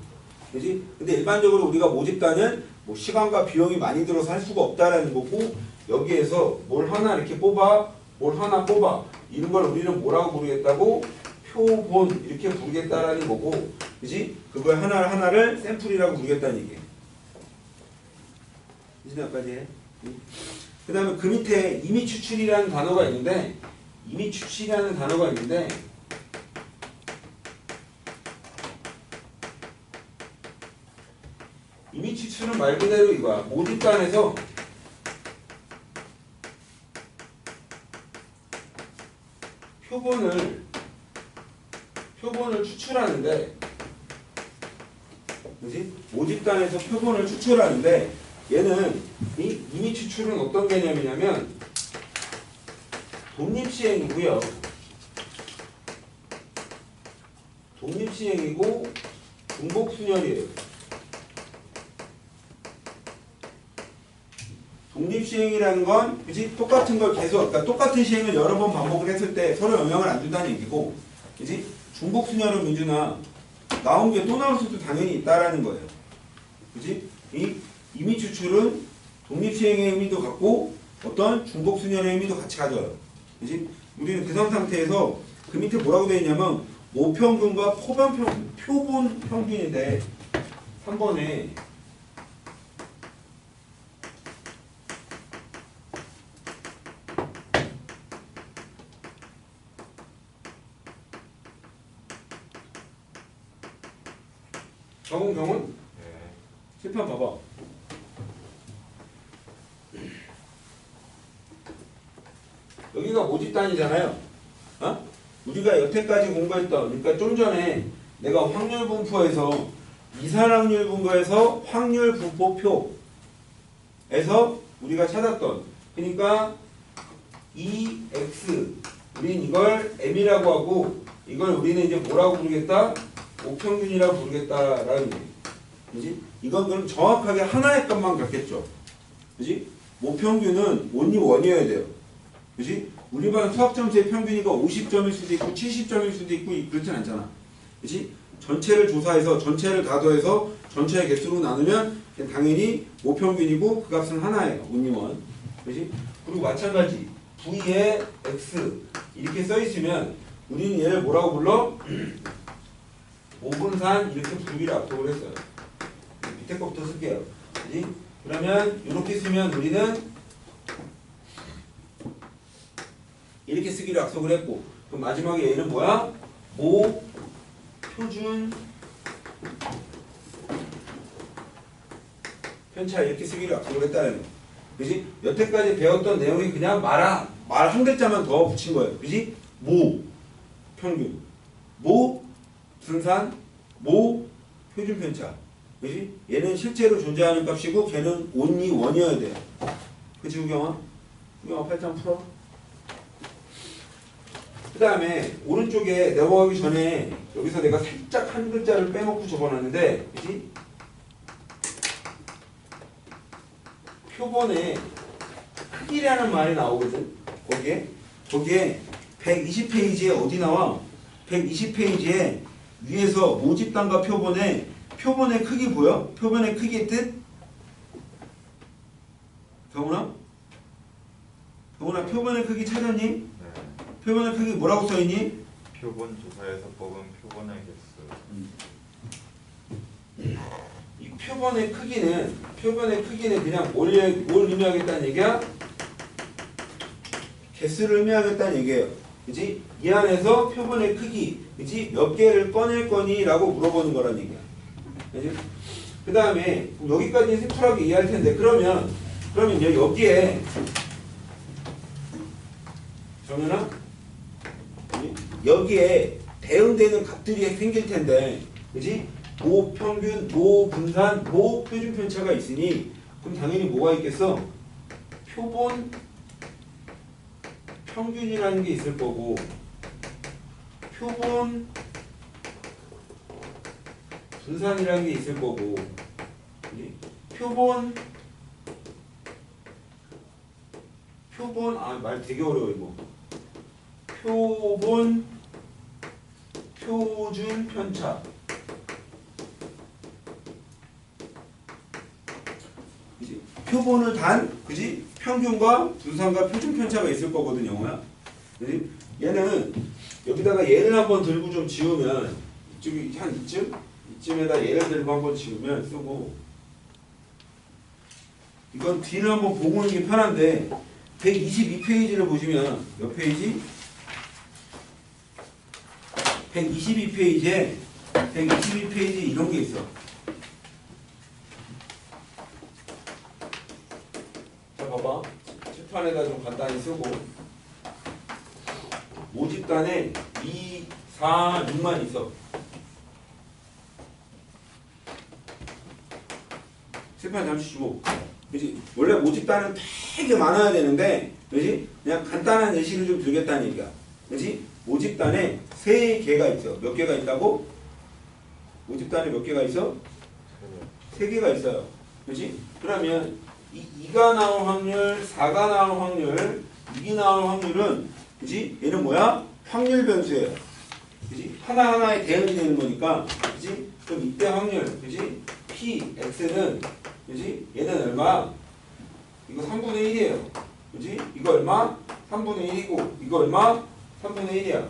그치? 근데 일반적으로 우리가 모집단은 뭐 시간과 비용이 많이 들어서 할 수가 없다라는 거고, 여기에서 뭘 하나 이렇게 뽑아, 이런 걸 우리는 뭐라고 부르겠다고? 표본 이렇게 부르겠다라는 거고, 그지? 그걸 하나를 샘플이라고 부르겠다는 얘기예요. 이제 여기까지 해. 그 다음에 그 밑에 이미 추출이라는 단어가 있는데, 이미 추출이라는 말 그대로 이거야. 모집단에서 표본을 추출하는데, 그지? 모집단에서 표본을 추출하는데, 얘는 이미 추출은 어떤 개념이냐면 독립시행이고요. 독립시행이고 중복순열이에요. 독립시행이라는 건 그지? 똑같은 걸 계속 그러니까 똑같은 시행을 여러 번 반복을 했을 때 서로 영향을 안 준다는 얘기고 그지? 중복순혈은 민준아 나온 게 또 나올 수도 당연히 있다라는 거예요. 그지? 이 임의추출은 독립시행의 의미도 갖고 어떤 중복순혈의 의미도 같이 가져요. 그지? 우리는 그 상태에서 그 밑에 뭐라고 되어 있냐면 모평균과 표본 평균인데 3번에 경훈 네. 실판 봐봐. 여기가 모집단이잖아요. 어? 우리가 여태까지 공부했던 그러니까 좀 전에 내가 확률 분포에서 이산확률 분포에서 확률 분포표에서 우리가 찾았던 그러니까 EX 우린 이걸 M이라고 하고 이걸 우리는 이제 뭐라고 부르겠다? 모평균이라고 부르겠다라는 얘기. 그지? 이건 그럼 정확하게 하나의 값만 갖겠죠. 그지? 모평균은 only 1이어야 돼요. 그지? 우리 반 수학 점수의 평균이가 50점일 수도 있고 70점일 수도 있고 그렇진 않잖아. 그지? 전체를 조사해서 전체를 다 더해서 전체의 개수로 나누면 당연히 모평균이고 그 값은 하나예요. only 1. 그지? 그리고 마찬가지 V에 X 이렇게 써 있으면 우리는 얘를 뭐라고 불러? 5분산 이렇게 분비를 압축을 했어요. 밑에 거부터 쓸게요. 그지? 그러면 이렇게 쓰면 우리는 이렇게 쓰기로 약속을 했고 그럼 마지막에 얘는 뭐야? 모 표준 편차 이렇게 쓰기로 약속을 했다는 거. 그지? 여태까지 배웠던 내용이 그냥 말 한 글자만 더 붙인 거예요. 그지? 모 평균, 모 분산, 모 표준 편차. 그지? 얘는 실제로 존재하는 값이고 걔는 only 1이어야 돼요. 그치 우경아? 우경아 8장 풀어. 그 다음에 오른쪽에 넘어가기 전에 여기서 내가 살짝 한 글자를 빼먹고 적어놨는데 그치? 표본에 크기라는 말이 나오거든. 거기에 120페이지에 어디 나와? 120페이지에 위에서 모집단과 표본의 크기 보여? 표본의 크기의 뜻? 경훈아? 표본의 크기 찾았니? 네. 표본의 크기 뭐라고 써있니? 표본 조사에서 뽑은 표본의 개수. 이 표본의 크기는 그냥 뭘 의미하겠다는 얘기야? 개수를 의미하겠다는 얘기예요. 그지? 이 안에서 표본의 크기, 그지? 몇 개를 꺼낼 거니? 라고 물어보는 거란 얘기야. 그지? 그 다음에 여기까지 심플하게 이해할 텐데 그러면 여기에 정연아? 여기에 대응되는 값들이 생길 텐데 그지? 모 평균, 모 분산, 모 표준 편차가 있으니 그럼 당연히 뭐가 있겠어? 표본 평균이라는 게 있을 거고 표본 분산이라는 게 있을 거고 표본 말 되게 어려워 이거 표본 표준 편차 그지? 표본을 그지? 평균과 분산과 표준 편차가 있을 거거든 영어야. 그지? 얘는 여기다가 얘를 한번 들고 좀 지우면 이쪽이 한 이쯤에다 얘를 들고 한번 지우면 쓰고 이건 뒤를 한번 보고 오는 게 편한데 122페이지를 보시면 몇 페이지? 122페이지에 이런 게 있어. 자 봐봐. 칠판에다 좀 간단히 쓰고 모집단에 2, 4, 6만 있어. 칠판 잠시 주고 그지? 원래 모집단은 되게 많아야 되는데 그지? 그냥 간단한 예시를 좀 들겠다는 얘기야. 그지? 모집단에 3개가 있어. 몇 개가 있다고? 모집단에 몇 개가 있어? 3개가 있어요. 그지? 그러면 2가 나올 확률, 4가 나올 확률, 6이 나올 확률은 그지? 얘는 뭐야? 확률 변수예요. 그지? 하나하나의 대응이 되는 거니까 그지? 그럼 이때 확률 그지? P, X는 그지? 얘는 얼마? 이거 3분의 1이에요. 그지? 이거 얼마? 3분의 1이고 이거 얼마? 3분의 1이야.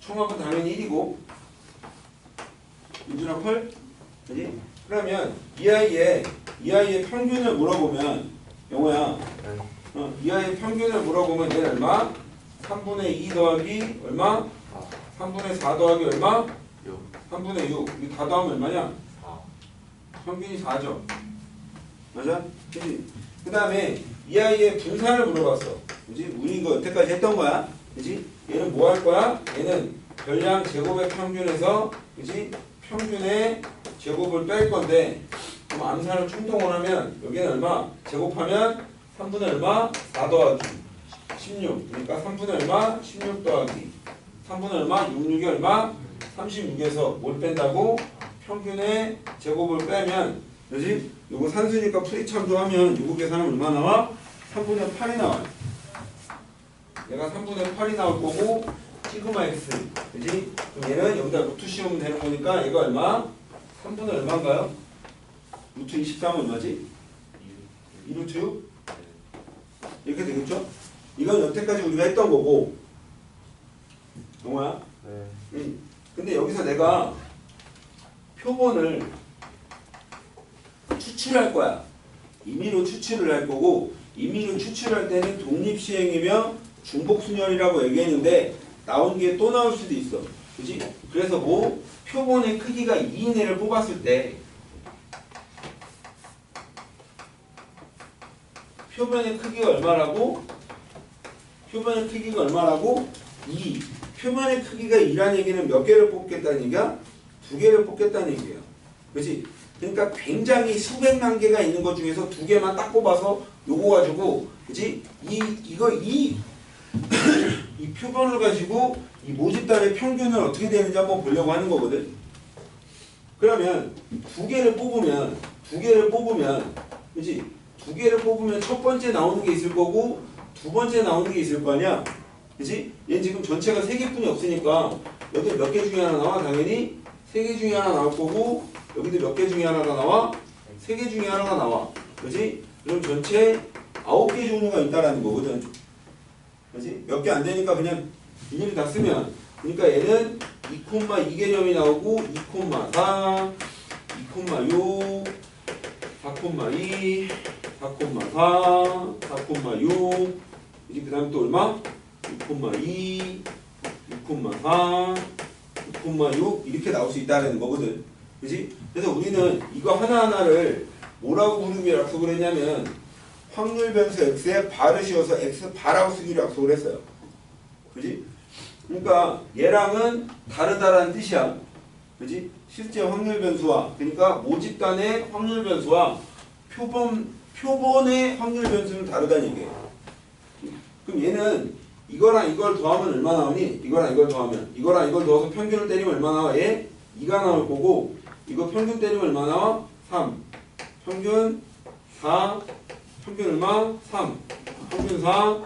총합은 당연히 1이고 민준아 펄? 그지? 그러면 이 아이의 평균을 물어보면 영호야 이 아이의 평균을 물어보면 얘는 얼마? 3분의 2 더하기 얼마? 3분의 4 더하기 얼마? 3분의 6 이거 다 더하면 얼마냐? 평균이 4죠. 맞아? 그치? 그 다음에 이 아이의 분산을 물어봤어. 그치? 우리 이거 여태까지 했던 거야. 그치? 얘는 뭐 할 거야? 얘는 별량 제곱의 평균에서 그치? 평균의 제곱을 뺄 건데 그럼 암산을 충동을 하면 여기는 얼마? 제곱하면 3분의 얼마? 4 더하기 16 그러니까 3분의 얼마? 16 더하기 3분의 얼마? 66이 얼마? 36에서 뭘 뺀다고? 평균의 제곱을 빼면 그지? 요거 산수니까 풀이 참조하면 요거 계산하면 얼마 나와? 3분의 8이 나와요. 얘가 3분의 8이 나올 거고 시그마 x 그지? 그럼 얘는 여기다 루트 씌우면 되는 거니까 얘가 얼마? 3분의 얼마인가요? 루트 23은 얼마지? 2루트 6? 이렇게 되겠죠? 이건 여태까지 우리가 했던 거고 영호야? 네. 근데 여기서 내가 표본을 추출할 거야. 임의로 추출을 할 거고 임의로 추출할 때는 독립시행이며 중복순열이라고 얘기했는데 나온 게 또 나올 수도 있어. 그지? 그래서 뭐 표본의 크기가 2인 애를 뽑았을 때 표면의 크기가 얼마라고? 표면의 크기가 얼마라고? 2. 표면의 크기가 2라는 얘기는 몇 개를 뽑겠다는 얘기야? 2개를 뽑겠다는 얘기야. 그렇지? 그러니까 굉장히 수백만 개가 있는 것 중에서 2개만 딱 뽑아서 요거 가지고 그렇지? 이 표본을 가지고 이 모집단의 평균을 어떻게 되는지 한번 보려고 하는 거거든. 그러면 2개를 뽑으면 그렇지? 2개를 뽑으면 첫 번째 나오는 게 있을 거고 두 번째 나오는 게 있을 거 아니야. 그치? 얘는 지금 전체가 3개뿐이 없으니까 여기 몇 개 중에 하나 나와? 당연히 3개 중에 하나 나올 거고 여기도 몇 개 중에 하나가 나와? 3개 중에 하나가 나와. 그치? 그럼 전체 9개 종류가 있다라는 거거든. 그치? 몇 개 안 되니까 그냥 일일이 다 쓰면 그러니까 얘는 2,2 개념이 나오고 2,4 2,6 4,2 4,4 4,6 이제 그 다음에 또 얼마? 6,2 6,4 6,6 이렇게 나올 수 있다는 거거든. 그지? 그래서 우리는 이거 하나하나를 뭐라고 부르기로 약속을 했냐면 확률 변수 x에 바를 씌워서 x 바라고 쓰기로 약속을 했어요. 그지? 그러니까 얘랑은 다르다라는 뜻이야. 그지? 실제 확률 변수와 그러니까 모집단의 확률 변수와 표본의 확률 변수는 다르다는 얘기예요. 그럼 얘는 이거랑 이걸 더하면 얼마 나오니? 이거랑 이걸 더하면 이거랑 이걸 더해서 평균을 때리면 얼마 나와? 얘 2가 나올 거고 이거 평균 때리면 얼마 나와? 3 평균 4 평균 얼마? 3 평균 4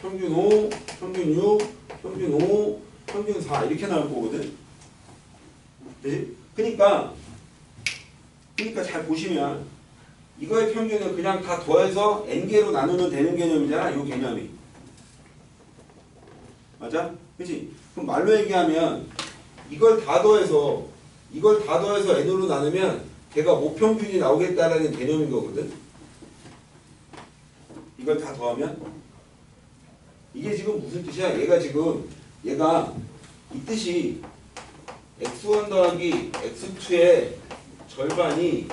평균 5 평균 6 평균 5 평균 4 이렇게 나올 거거든. 네? 그러니까 잘 보시면 이거의 평균은 그냥 다 더해서 n개로 나누면 되는 개념이잖아. 이 개념이. 맞아? 그치? 그럼 말로 얘기하면 이걸 다 더해서 n으로 나누면 걔가 모평균이 나오겠다라는 개념인 거거든. 이걸 다 더하면 이게 지금 무슨 뜻이야? 얘가 이 뜻이 x1 더하기 x2의 절반이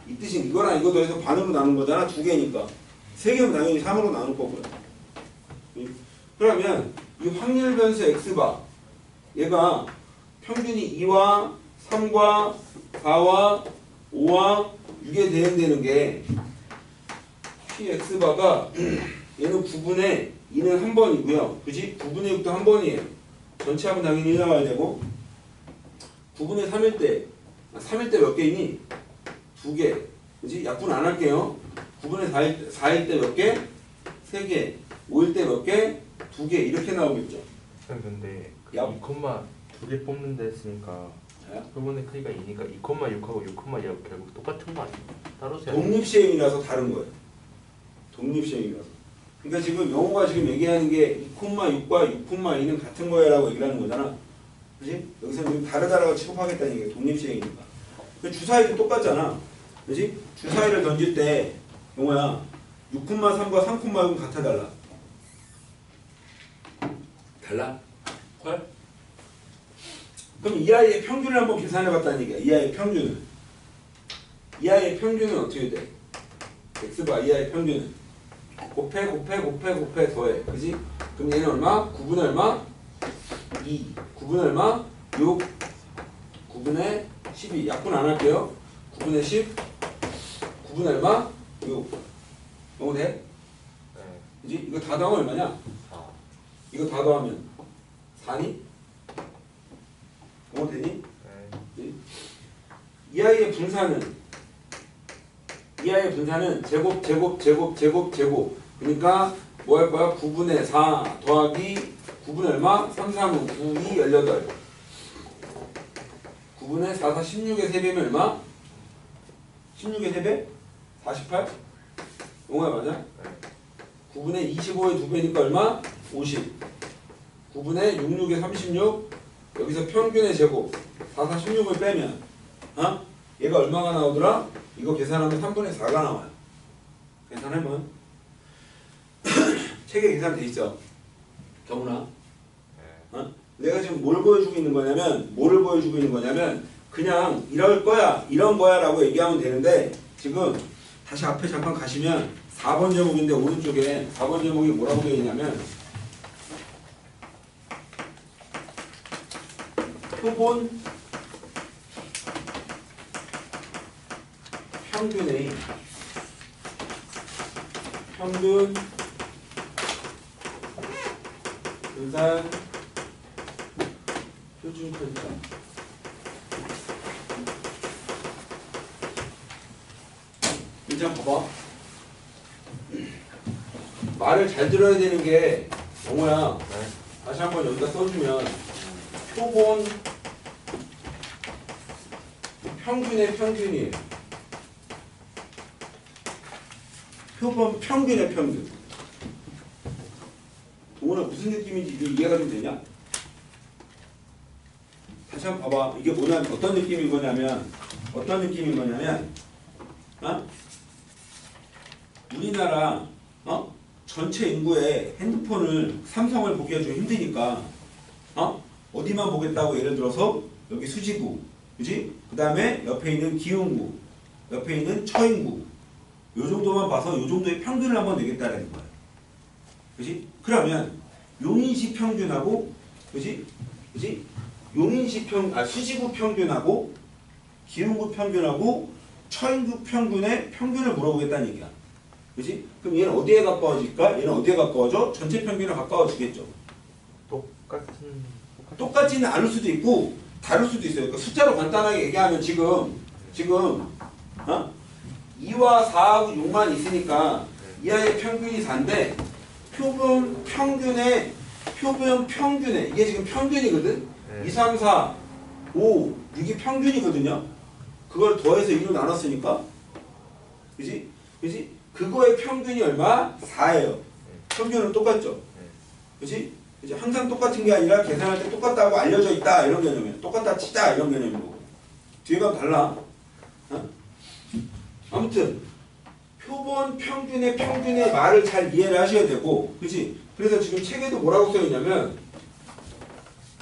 이 뜻은 이거랑 이거 더해서 반으로 나눈 거잖아. 2개니까 3개면 당연히 3으로 나눌 거고요. 그러면 이 확률 변수 x바 얘가 평균이 2와 3과 4와 5와 6에 대응되는 게 px바가 얘는 9분의 2는 한 번이고요. 그지? 9분의 6도 한 번이에요. 전체 합은 당연히 1 나와야 되고 9분의 3일 때 몇 개이니? 2개. 그지? 약분 안 할게요. 9분의 4일 때 몇 개? 3개. 5일 때 몇 개? 2개. 이렇게 나오겠죠. 쌤 근데 그 야. 2콤마 2개 뽑는다 했으니까 자, 표본의 크기가 2니까 2,6하고 6,2하고 결국 똑같은 거 아니야? 따로 세야 독립시행이라서 다른 거예요. 독립시행이라서. 그러니까 지금 영호가 지금 얘기하는 게 2,6과 6,2는 같은 거야라고 얘기를 하는 거잖아. 그지? 여기서 지금 다르다라고 취급하겠다는 얘기야. 독립시행이니까. 근데 주사위도 똑같잖아. 그지? 주사위를 던질 때 영호야 6,3과 3,6은 같아 달라? 달라? 헐? 그럼 이 아이의 평균을 한번 계산해 봤다는 얘기야. 이 아이의 평균은. 이 아이의 평균은 어떻게 돼? x바 이 아이의 평균은 곱해 더해. 그지? 그럼 얘는 얼마? 9분의 얼마? 2. 9분의 얼마? 6. 9분의 12. 약분 안 할게요. 9분의 10. 9분의 얼마? 6. 너무 돼? 네. 그지? 이거 다 더하면 얼마냐? 4. 이거 다 더하면 4니? 너무 되니? 네. 그지? 이 아이의 분산은 제곱. 그러니까 뭐 할 거야? 9분의 4 더하기 9분의 얼마? 3, 3, 5, 9, 2, 18. 9분의 4, 4, 16의 3배면 얼마? 16의 3배? 48? 용어야 맞아? 네. 9분의 25의 2배니까 얼마? 50. 9분의 66의 36. 여기서 평균의 제곱. 4, 4, 16을 빼면 얘가 얼마가 나오더라? 이거 계산하면 3분의 4가 나와요. 계산하면 책에 계산돼 있죠. 경훈아. 내가 지금 뭘 보여주고 있는 거냐면 뭐를 보여주고 있는 거냐면 그냥 이럴 거야 이런 거야 라고 얘기하면 되는데 지금 다시 앞에 잠깐 가시면 4번 제목인데 오른쪽에 4번 제목이 뭐라고 되어 있냐면 표본 평균의 평균 분산 표준 편차. 이제 한번 봐봐. 말을 잘 들어야 되는 게 영호야. 네. 다시 한번 여기다 써주면 표본 평균의 평균이에요. 표본 평균의 평균. 동원아 무슨 느낌인지 이해가 좀 되냐? 다시 한번 봐봐. 이게 뭐냐면 어떤 느낌인 거냐면 우리나라 전체 인구의 핸드폰을 삼성을 보기가 좀 힘드니까 어디만 보겠다고 예를 들어서 여기 수지구, 그지? 그 다음에 옆에 있는 기흥구, 옆에 있는 처인구 요 정도만 봐서 요 정도의 평균을 한번 내겠다는 거야. 그지? 그러면 용인시 평균하고 그지? 수지구 평균하고 기흥구 평균하고 처인구 평균의 평균을 물어보겠다는 얘기야. 그지? 그럼 얘는 어디에 가까워질까? 얘는 어디에 가까워져? 전체 평균에 가까워지겠죠. 똑같지는 않을 수도 있고 다를 수도 있어요. 그러니까 숫자로 간단하게 얘기하면 지금 2와 4하고 6만 있으니까 이 아이의 평균이 4인데 표본 평균에 이게 지금 평균이거든. 네. 2, 3, 4, 5, 6이 평균이거든요. 그걸 더해서 2로 나눴으니까 그지? 그거의 평균이 얼마? 4예요. 평균은 똑같죠. 그지? 항상 똑같은 게 아니라 계산할 때 똑같다고 알려져 있다 이런 개념이에요. 똑같다 치자 이런 개념이고 뒤에가 달라. 아무튼 표본 평균의 말을 잘 이해를 하셔야 되고, 그지? 그래서 지금 책에도 뭐라고 써 있냐면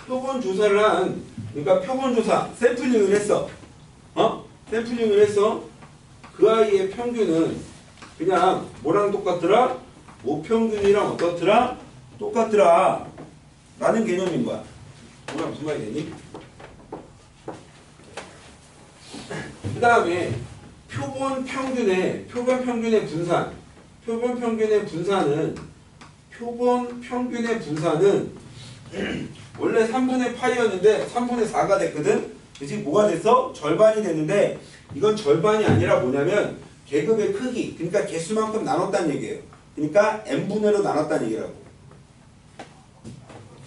표본 조사를 한, 그러니까 표본 조사 샘플링을 했어. 샘플링을 해서 그 아이의 평균은 그냥 뭐랑 똑같더라? 모평균이랑 어떻더라? 똑같더라 라는 개념인 거야. 뭐라 무슨 말이 되니? 그 다음에 표본 평균의 분산은 원래 3분의 파이였는데 3분의 4가 됐거든. 그지? 뭐가 됐어? 절반이 됐는데 이건 절반이 아니라 뭐냐면 계급의 크기, 그러니까 개수만큼 나눴다는 얘기예요. 그러니까 n분의로 나눴다는 얘기라고.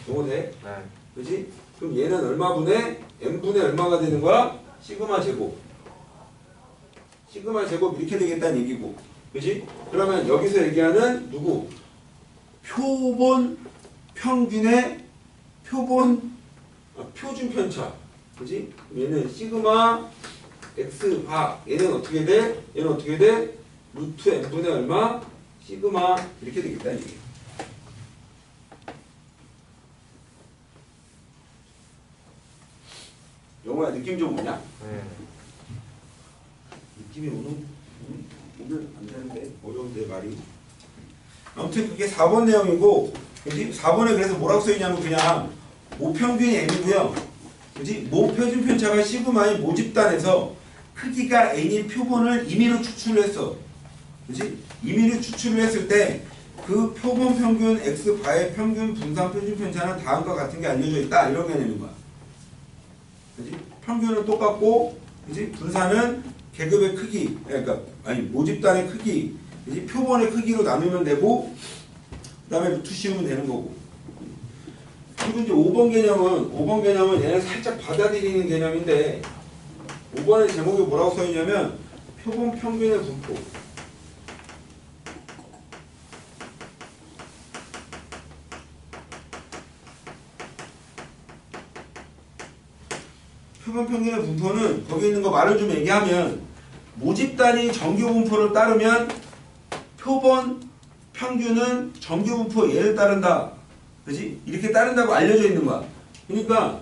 이거 돼? 네. 그지? 그럼 얘는 얼마분의 n분의 얼마가 되는 거야? 시그마 제곱. 시그마 제곱 이렇게 되겠다는 얘기고. 그지? 그러면 여기서 얘기하는 누구? 표본 평균의 표준 편차. 그지? 얘는 시그마 x 바. 얘는 어떻게 돼? 얘는 어떻게 돼? 루트 n분의 얼마? 시그마 이렇게 되겠다는 얘기예요. 영호야 느낌 좀 오냐? 네. 느낌이 오늘 안 되는데 어려운데 말이. 아무튼 그게 4번 내용이고, 그지? 4번에 그래서 뭐라고 써있냐면 그냥 모평균이 n이고요. 그지? 모표준 편차가 시그마의 모집단에서 크기가 n인 표본을 임의로 추출을 했어. 그지? 임의로 추출을 했을 때 그 표본 평균 x 바의 평균 분산 표준 편차는 다음과 같은 게 알려져 있다. 이런 개념인 거야. 그지? 평균은 똑같고, 그지? 분산은 계급의 크기, 그러니까 아니 모집단의 크기, 그지? 표본의 크기로 나누면 되고, 그다음에 루트 씌우면 되는 거고. 그리고 이제 5번 개념은 얘는 살짝 받아들이는 개념인데, 5번의 제목이 뭐라고 써 있냐면 표본 평균의 분포. 표본 평균의 분포는 거기 있는 거 말을 좀 얘기하면 모집단이 정규 분포를 따르면 표본 평균은 정규 분포 얘를 따른다. 그지? 이렇게 따른다고 알려져 있는 거야. 그러니까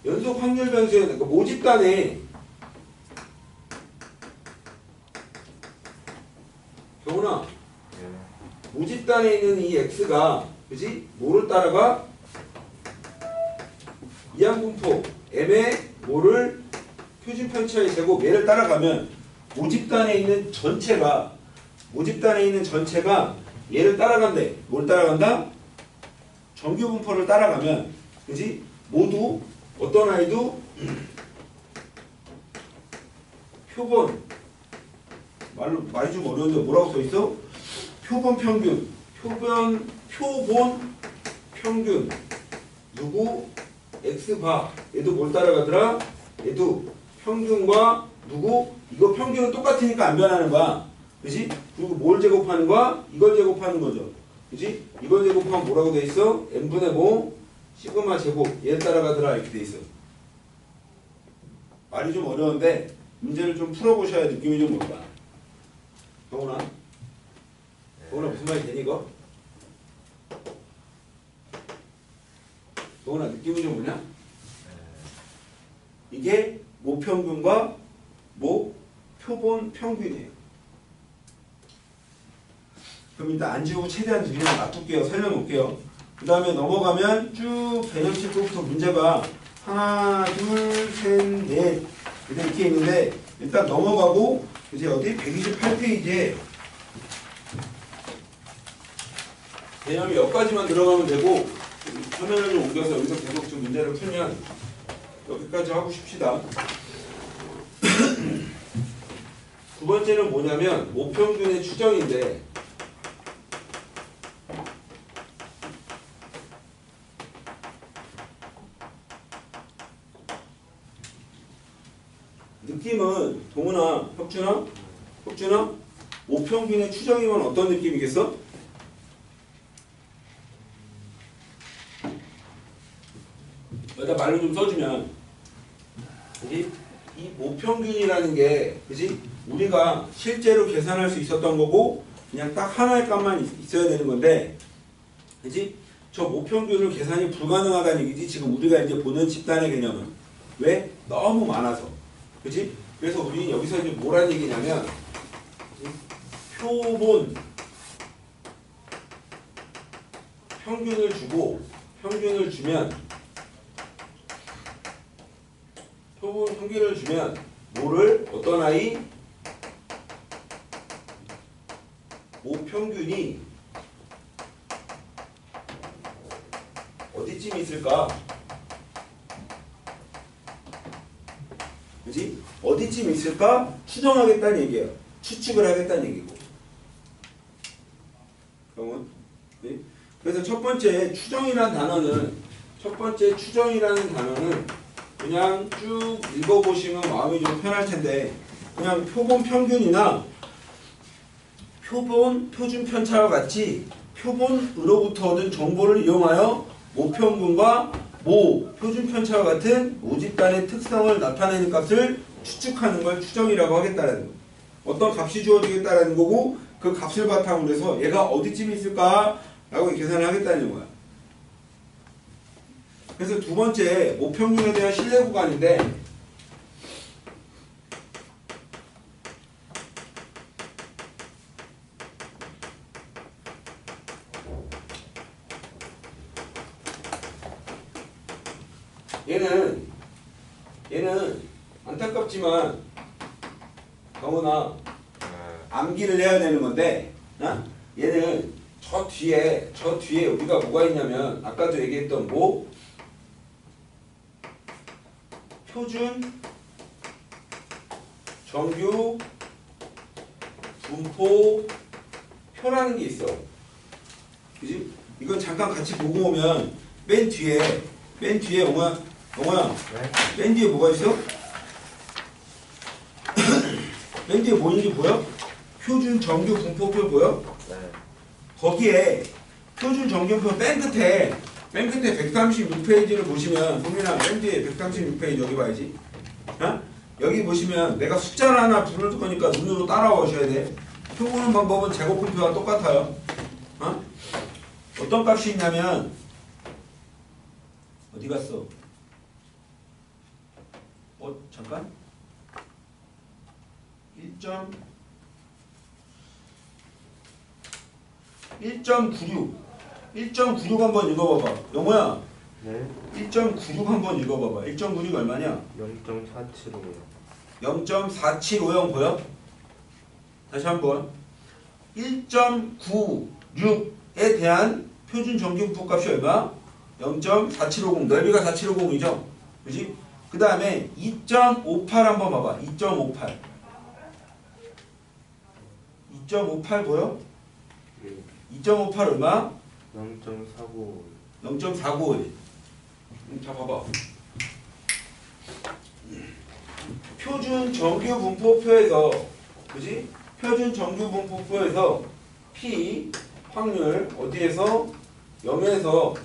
연속 확률 변수에 그러니까 모집단에 경훈아 네. 모집단에 있는 이 x가 그지? 뭐를 따라가? 이항분포 m의 뭐를 표준 편차의 제곱 얘를 따라가면 모집단에 있는 전체가 얘를 따라간대. 뭘 따라간다? 정규 분포를 따라가면 그지? 모두 어떤 아이도 표본 말이 좀 어려운데 뭐라고 써 있어? 표본 평균 누구 x 바 얘도 뭘 따라가더라? 얘도 평균과 누구? 이거 평균은 똑같으니까 안 변하는 거야. 그지? 그리고 뭘 제곱하는 거야? 이걸 제곱하는 거죠. 그지? 이걸 제곱하면 뭐라고 돼 있어? n분의 뭐? 시그마 제곱 얘를 따라가더라 이렇게 돼 있어. 말이 좀 어려운데 문제를 좀 풀어보셔야 느낌이 좀 올까. 경훈아 무슨 말이 되니 이거? 경훈아 느낌이 좀 오냐? 이게 모평균과 표본 평균이에요. 그럼 일단 안 지우고 최대한 그냥 놔둘게요. 살려놓을게요. 그 다음에 넘어가면 쭉 개념식 부터 문제가 하나, 둘, 셋, 넷 이렇게 있는데 일단 넘어가고 이제 어디 128페이지에 개념이 여기까지만 들어가면 되고 화면을 좀 옮겨서 여기서 계속 좀 문제를 풀면 여기까지 하고 싶시다. 두 번째는 뭐냐면 모평균의 추정인데 느낌은 동훈아, 혁준아 모평균의 추정이면 어떤 느낌이겠어? 여기다 말로 좀 써주면 그지? 이 모평균이라는 게 그지? 우리가 실제로 계산할 수 있었던 거고 그냥 딱 하나의 값만 있어야 되는 건데 그지? 저 모평균을 계산이 불가능하다는 얘기지. 지금 우리가 이제 보는 집단의 개념은 왜? 너무 많아서 그지? 그래서 우리는 여기서 이제 뭐라는 얘기냐면 그지? 표본 평균을 주고 평균을 주면 표본 평균을 주면 뭐를 어떤 아이 모평균이 어디쯤 있을까? 그지? 어디쯤 있을까? 추정하겠다는 얘기예요. 추측을 하겠다는 얘기고. 그러면 네? 그래서 첫 번째 추정이라는 단어는 그냥 쭉 읽어보시면 마음이 좀 편할 텐데 그냥 표본 평균이나 표본 표준 편차와 같이 표본으로부터 얻은 정보를 이용하여 모평균과 모 표준 편차와 같은 모집단의 특성을 나타내는 값을 추측하는 걸 추정이라고 하겠다는 거예요. 어떤 값이 주어지겠다는 거고 그 값을 바탕으로 해서 얘가 어디쯤 있을까? 라고 계산을 하겠다는 거야. 그래서 두 번째 모평균에 대한 신뢰 구간인데 얘는 안타깝지만 경우나 암기를 해야 되는 건데 얘는 저 뒤에 우리가 뭐가 있냐면 아까도 얘기했던 뭐 표준 정규 분포 표라는 게 있어. 그지? 이건 잠깐 같이 보고 오면 맨 뒤에 영호야 네? 맨 뒤에 뭐가 있어? 맨 뒤에 뭐 있는지 보여? 표준 정규 분포표 보여? 네. 거기에 표준 정규표 맨 끝에 136페이지를 보시면 소민아 맨 뒤에 136페이지 여기 봐야지. 어? 여기 보시면 내가 숫자를 하나 부를 거니까 눈으로 따라오셔야 돼. 표 보는 방법은 제곱분표와 똑같아요. 어? 어떤 값이 있냐면 어디 갔어? 잠깐 1.96 한번 읽어봐봐. 영호야 네? 1.96 한번 읽어봐봐. 1.96 얼마냐? 0.475요. 0.475형 보여? 다시 한번 1.96에 대한 표준 정규분포 값이 얼마? 0.4750 넓이가 4750이죠? 그지? 그 다음에 2.58 한번 봐봐. 2.58 보여? 네. 2.58 얼마? 0.495. 0.451. 자 봐봐. 표준 정규 분포표에서 그지? 표준 정규 분포표에서 P 확률 어디에서 0에서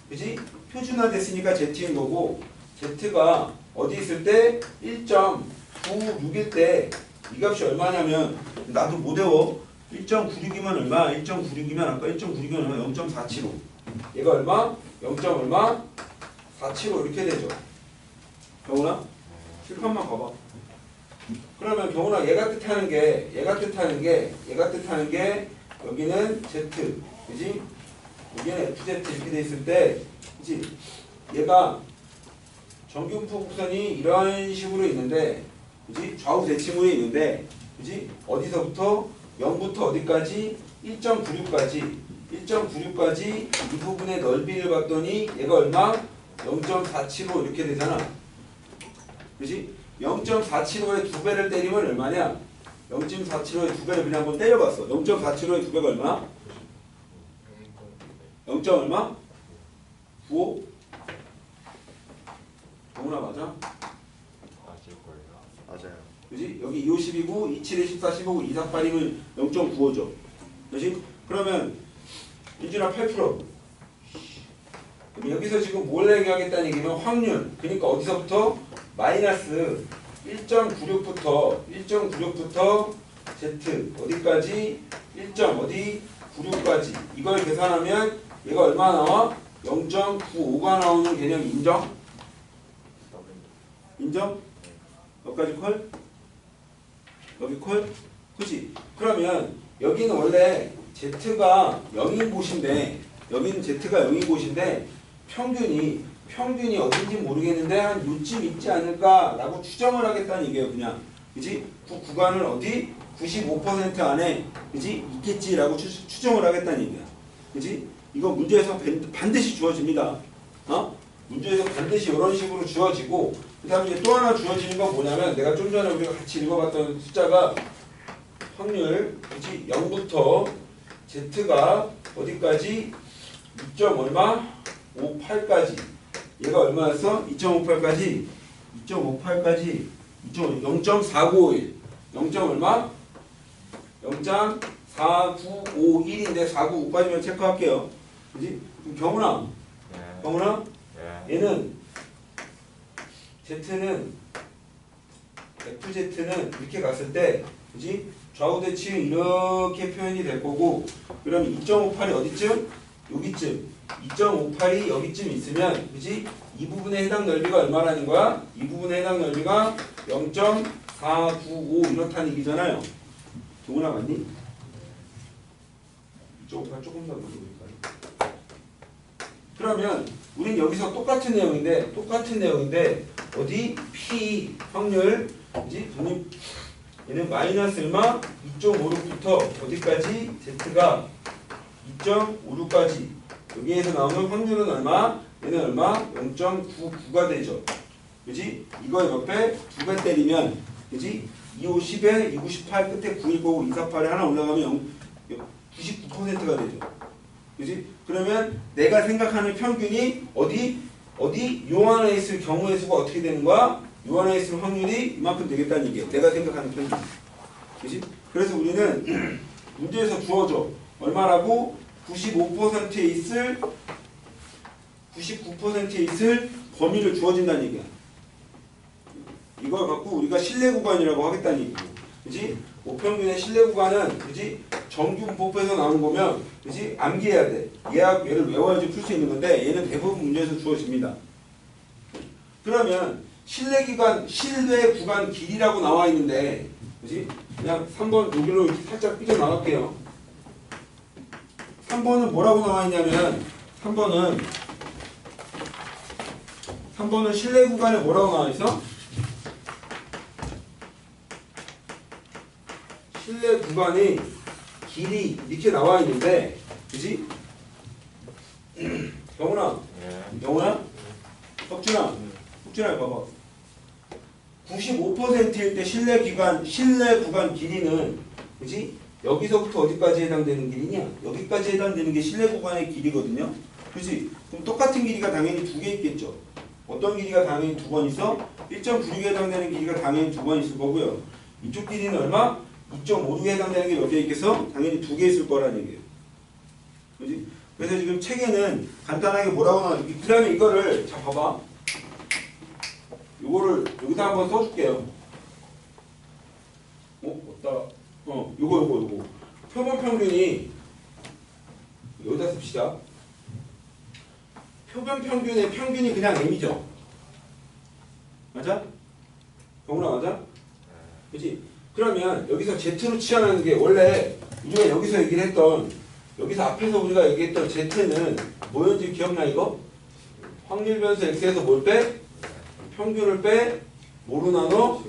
그지? 표준화 됐으니까 Z인 거고 Z가 어디 있을 때 1.96일 때 이 값이 얼마냐면 나도 못 외워. 1.96이면 얼마? 1.96이면 아까 1.96이면 얼마? 0.475. 얘가 얼마? 0. 얼마? 475 이렇게 되죠. 경훈아? 실판만 봐봐. 그러면 경훈아 얘가 뜻하는 게 여기는 Z, 그지? 여기는 FZ 이렇게 돼 있을 때, 그지? 얘가 정규분포 곡선이 이런 식으로 있는데, 그지? 좌우 대칭물이 있는데, 그지? 어디서부터 0부터 어디까지? 1.96까지 이 부분의 넓이를 봤더니 얘가 얼마? 0.475 이렇게 되잖아. 그지? 0.475의 2배를 때리면 얼마냐? 0.475의 2배를 그냥 한번 때려봤어. 0.475의 2배가 얼마? 0. 얼마? 95? 정훈아 맞아? 맞아요. 그지? 여기 250이고 27에 14, 15고 248이면 0.95죠. 그지? 그러면 인준아 8%. 그럼 여기서 지금 뭘 얘기하겠다는 얘기는 확률. 그러니까 어디서부터? 마이너스 1.96부터 Z 어디까지? 1.96까지 이걸 계산하면 얘가 얼마 나와? 0.95가 나오는 개념 인정? 인정? 여기까지 콜? 여기 콜? 그치? 그러면 여기는 원래 Z가 0인 곳인데 여기는 Z가 0인 곳인데 평균이 어딘지 모르겠는데 한 요쯤 있지 않을까라고 추정을 하겠다는 얘기예요. 그냥 그지? 그 구간을 어디? 95% 안에 그지? 있겠지라고 추정을 하겠다는 얘기야. 그지? 이거 문제에서 반드시 주어집니다. 문제에서 반드시 이런 식으로 주어지고 그 다음에 이제 또 하나 주어지는 건 뭐냐면 내가 좀 전에 우리가 같이 읽어봤던 숫자가 확률 그치 0부터 Z가 어디까지 2. 얼마? 58까지 얘가 얼마였어? 2.58까지 2.58까지 0.4951 0. 얼마? 0.4951인데 495까지만 체크할게요. 그지? 그럼 경훈아 예. 경훈아 예. 얘는 Z는 FZ는 이렇게 갔을 때 그지? 좌우 대칭 이렇게 표현이 될 거고 그럼 2.58이 어디쯤? 여기쯤 2.58이 여기쯤 있으면 그지? 이 부분에 해당 넓이가 얼마라는 거야? 이 부분에 해당 넓이가 0.495 이렇다는 얘기잖아요. 동훈아 맞니? 2.58 조금 더 넓어볼까요? 그러면 우린 여기서 똑같은 내용인데 어디? P 확률 그지? 독립 얘는 마이너스 얼마? 2.56부터 어디까지? Z가 2.56까지 여기에서 나오는 확률은 얼마? 얘는 얼마? 0.99가 되죠. 그지? 이거 옆에 2배 때리면 그지? 25, 10에 298 끝에 9일 거고 248에 하나 올라가면 99%가 되죠. 그지? 그러면 내가 생각하는 평균이 어디 요 안에 있을 경우의 수가 어떻게 되는 거야? 요 안에 있을 확률이 이만큼 되겠다는 얘기예요. 내가 생각하는 평균. 그지? 그래서 우리는 문제에서 주어져. 얼마라고? 95%에 있을 99%에 있을 범위를 주어진다는 얘기야. 이걸 갖고 우리가 신뢰 구간이라고 하겠다는 얘기고. 그지? 모평균의 신뢰 구간은 그지? 정규 분법에서 나오는 거면 그지? 암기해야 돼. 얘를 외워야지 풀 수 있는 건데 얘는 대부분 문제에서 주어집니다. 그러면 신뢰 구간 길이라고 나와 있는데 그지? 그냥 3번 여기로 이렇게 살짝 삐져 나갈게요. 3번은 뭐라고 나와 있냐면 3번은 신뢰 구간에 뭐라고 나와 있어? 신뢰 구간이 길이 이렇게 나와 있는데 그지? 영훈아 예. 영훈아? 덕준아 봐봐 95%일 때 신뢰 구간 길이는 그지? 여기서부터 어디까지 해당되는 길이냐? 여기까지 해당되는 게 신뢰 구간의 길이거든요. 그지? 그럼 똑같은 길이가 당연히 2개 있겠죠. 어떤 길이가 당연히 2번 있어? 1.96에 해당되는 길이가 당연히 2번 있을 거고요. 이쪽 길이는 얼마? 2.56에 해당되는 게 몇 개 있겠어? 당연히 2개 있을 거라는 얘기예요. 그지? 그래서 지금 책에는 간단하게 뭐라고 나와? 그 다음에 이거를 자 봐봐. 요거를 여기다 한번 써줄게요. 어디다? 요거. 표본 평균이 여기다 씁시다. 표본 평균의 평균이 그냥 M이죠. 맞아? 경훈아 맞아? 그치? 그러면 여기서 Z로 치환하는 게 원래 우리가 여기서 얘기를 했던 여기서 앞에서 우리가 얘기했던 Z는 뭐였는지 기억나 이거? 확률 변수 X에서 뭘 빼? 평균을 빼? 뭐로 나눠?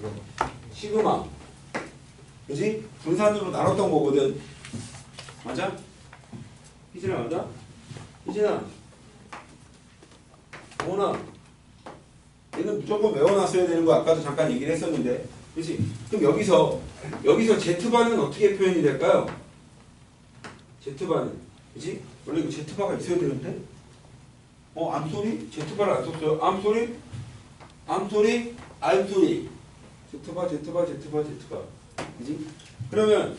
시그마. 그지? 분산으로 나눴던 거거든. 맞아? 희진아 맞아? 희진아 어머나 얘는 무조건 외워놨어야 되는 거 아까도 잠깐 얘기를 했었는데 그치? 그럼 여기서 Z바는 어떻게 표현이 될까요? Z바는 그치? 원래 이거 Z바가 있어야 되는데 암소리? Z바를 안 썼어요. 암소리? Z바 그지? 그러면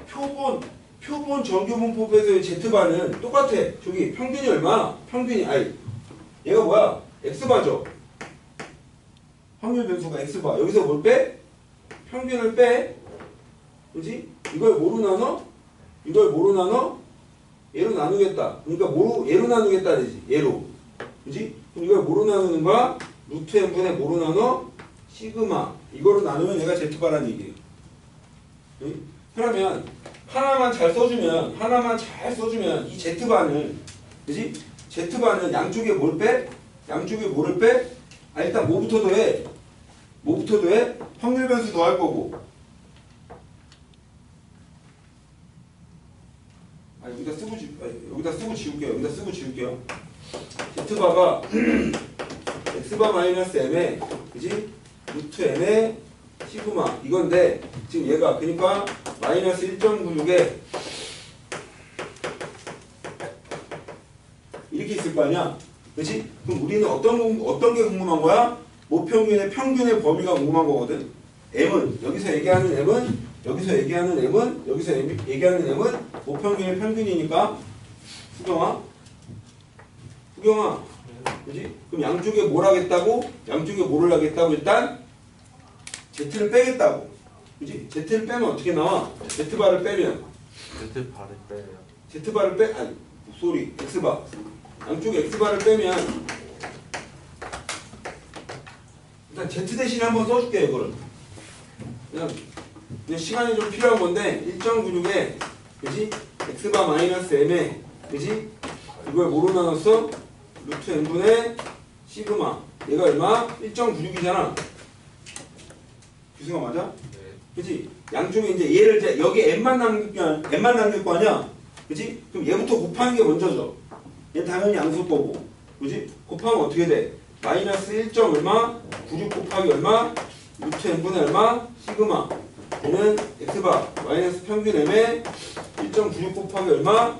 표본 정규분법에서의 Z바는 똑같아. 저기 평균이 얼마? 얘가 뭐야? X바죠. 확률 변수가 X바. 여기서 뭘 빼? 평균을 빼. 그지? 이걸 뭐로 나눠? 얘로 나누겠다. 그러니까 얘로 나누겠다 되지. 얘로. 그지? 그럼 이걸 뭐로 나누는 거야? 루트 n분의 뭐로 나눠? 시그마. 이거로 나누면 얘가 Z바라는 얘기예요. 그러면 하나만 잘 써주면 이 Z바는 그지? Z바는 양쪽에 뭘 빼? 양쪽에 뭐를 빼? 일단 뭐부터 더해? 확률 변수 더할 거고. 여기다 쓰고 지울게요. Z바가 x바 마이너스 m에 그지? 루트 n의 시그마 이건데 지금 얘가 그러니까 마이너스 1.96에 이렇게 있을 거 아니야? 그치? 그럼 우리는 어떤 게 궁금한 거야? 모평균의 평균의 범위가 궁금한 거거든. m은 여기서 얘기하는 m은 여기서 얘기하는 m은 여기서 얘기하는 m은 모평균의 평균이니까 수경아 그치? 그럼 양쪽에 뭘 하겠다고? 양쪽에 뭐를 하겠다고? 일단 z를 빼겠다고. 그치? z를 빼면 어떻게 나와? z바를 빼면 Z 발을 빼요. z바를 빼 아니 소리 x바 양쪽에 x바를 빼면 일단 z 대신에 한번 써줄게요. 이거를 그냥 시간이 좀 필요한 건데 1.96에 그지? x바 마이너스 m에 그지? 이걸 뭐로 나눴어? 루트 n분의 시그마 얘가 얼마? 1.96이잖아. 규승아 맞아? 네. 그치? 양쪽에 이제 얘를 이제 여기 n만 남길 거 아니야? 그치? 그럼 얘부터 곱하는 게 먼저죠. 얘 당연히 양수 거고. 그치? 곱하면 어떻게 돼? 마이너스 1. 얼마? 96 곱하기 얼마? 루트 n분의 얼마? 시그마. 얘는 x바 마이너스 평균 m에 1.96 곱하기 얼마?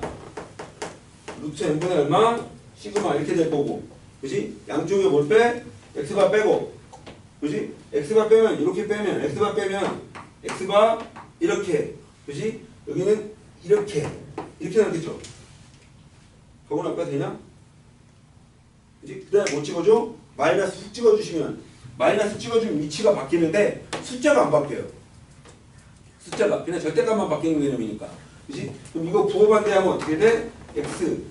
루트 n분의 얼마? 시그마 이렇게 될 거고. 그치? 양쪽에 뭘 빼? x바 빼고. 그치? x바 빼면 이렇게 빼면 x바 빼면 x바 이렇게. 그치? 여기는 이렇게 나겠죠. 더구나 아까 되냐? 그치? 그 다음에 뭐 찍어줘? 마이너스 훅 찍어주시면 마이너스 찍어주면 위치가 바뀌는데 숫자가 안 바뀌어요. 숫자가 그냥 절대값만 바뀌는 개념이니까. 그치? 그럼 이거 부호반대하면 어떻게 돼? x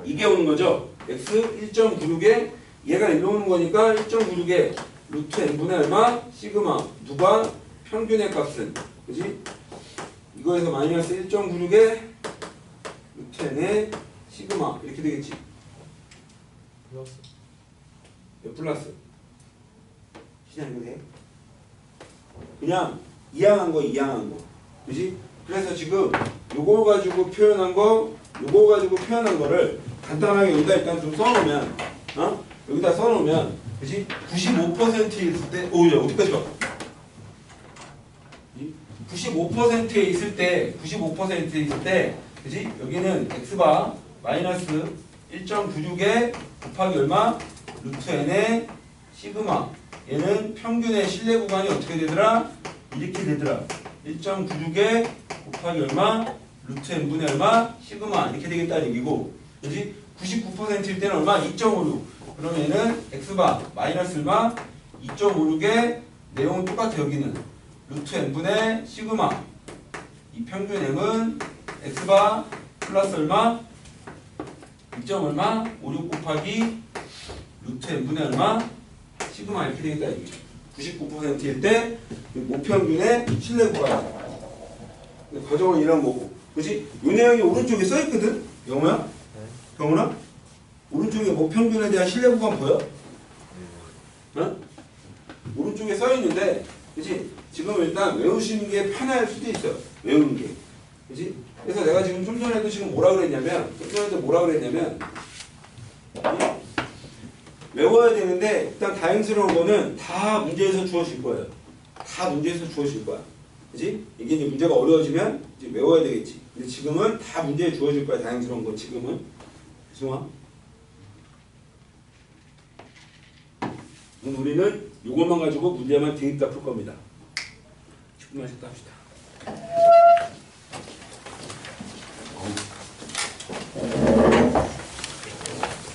이게 오는 거죠. x 1.96에 얘가 일로 오는 거니까 1.96에 루트 n분의 얼마? 시그마 누가? 평균의 값은 그치? 이거에서 마이너스 1.96에 루트 n의 시그마 이렇게 되겠지. 플러스. 몇 플러스? 그냥 이거 돼? 그냥 이항한 거 그치? 그래서 지금 요거 가지고 표현한 거를 간단하게 여기다 일단 좀 써놓으면 여기다 써놓으면 그치? 95% 있을 때 오히려 어디까지 가? 95%에 있을 때 그치? 여기는 x바 마이너스 1.96에 곱하기 얼마? 루트 n의 시그마 얘는 평균의 실내 구간이 어떻게 되더라? 이렇게 되더라. 1.96에 곱하기 얼마? 루트 n분의 얼마? 시그마 이렇게 되겠다는 얘기고 그치? 99%일 때는 얼마? 2.56 그러면 얘는 x바 마이너스 얼마? 2.56에 내용은 똑같아. 여기는 루트 n분의 시그마 이 평균 m은 x바 플러스 얼마? 2. 얼마? 56 곱하기 루트 n분의 얼마? 시그마 이렇게 되겠다. 99%일 때 모평균의 실내 구간 과정은 이런 거고 그치? 이 내용이 오른쪽에 써있거든? 영호야? 경훈아? 오른쪽에 모평균에 대한 실내 구간 보여? 어? 오른쪽에 써있는데 그치? 지금 일단 외우시는 게 편할 수도 있어. 외우는 게 그치? 그래서 내가 지금 좀 전에도 지금 뭐라 그랬냐면 외워야 되는데 일단 다행스러운 거는 다 문제에서 주어질 거예요. 다 문제에서 주어질 거야. 그치? 이게 이제 문제가 어려워지면 이제 외워야 되겠지. 근데 지금은 다 문제에 주어질 거야. 다행스러운 거 지금은. 수아. 우리는 이것만 가지고 문제만 뒤집다 풀 겁니다. 10분만 쉬었다 합시다.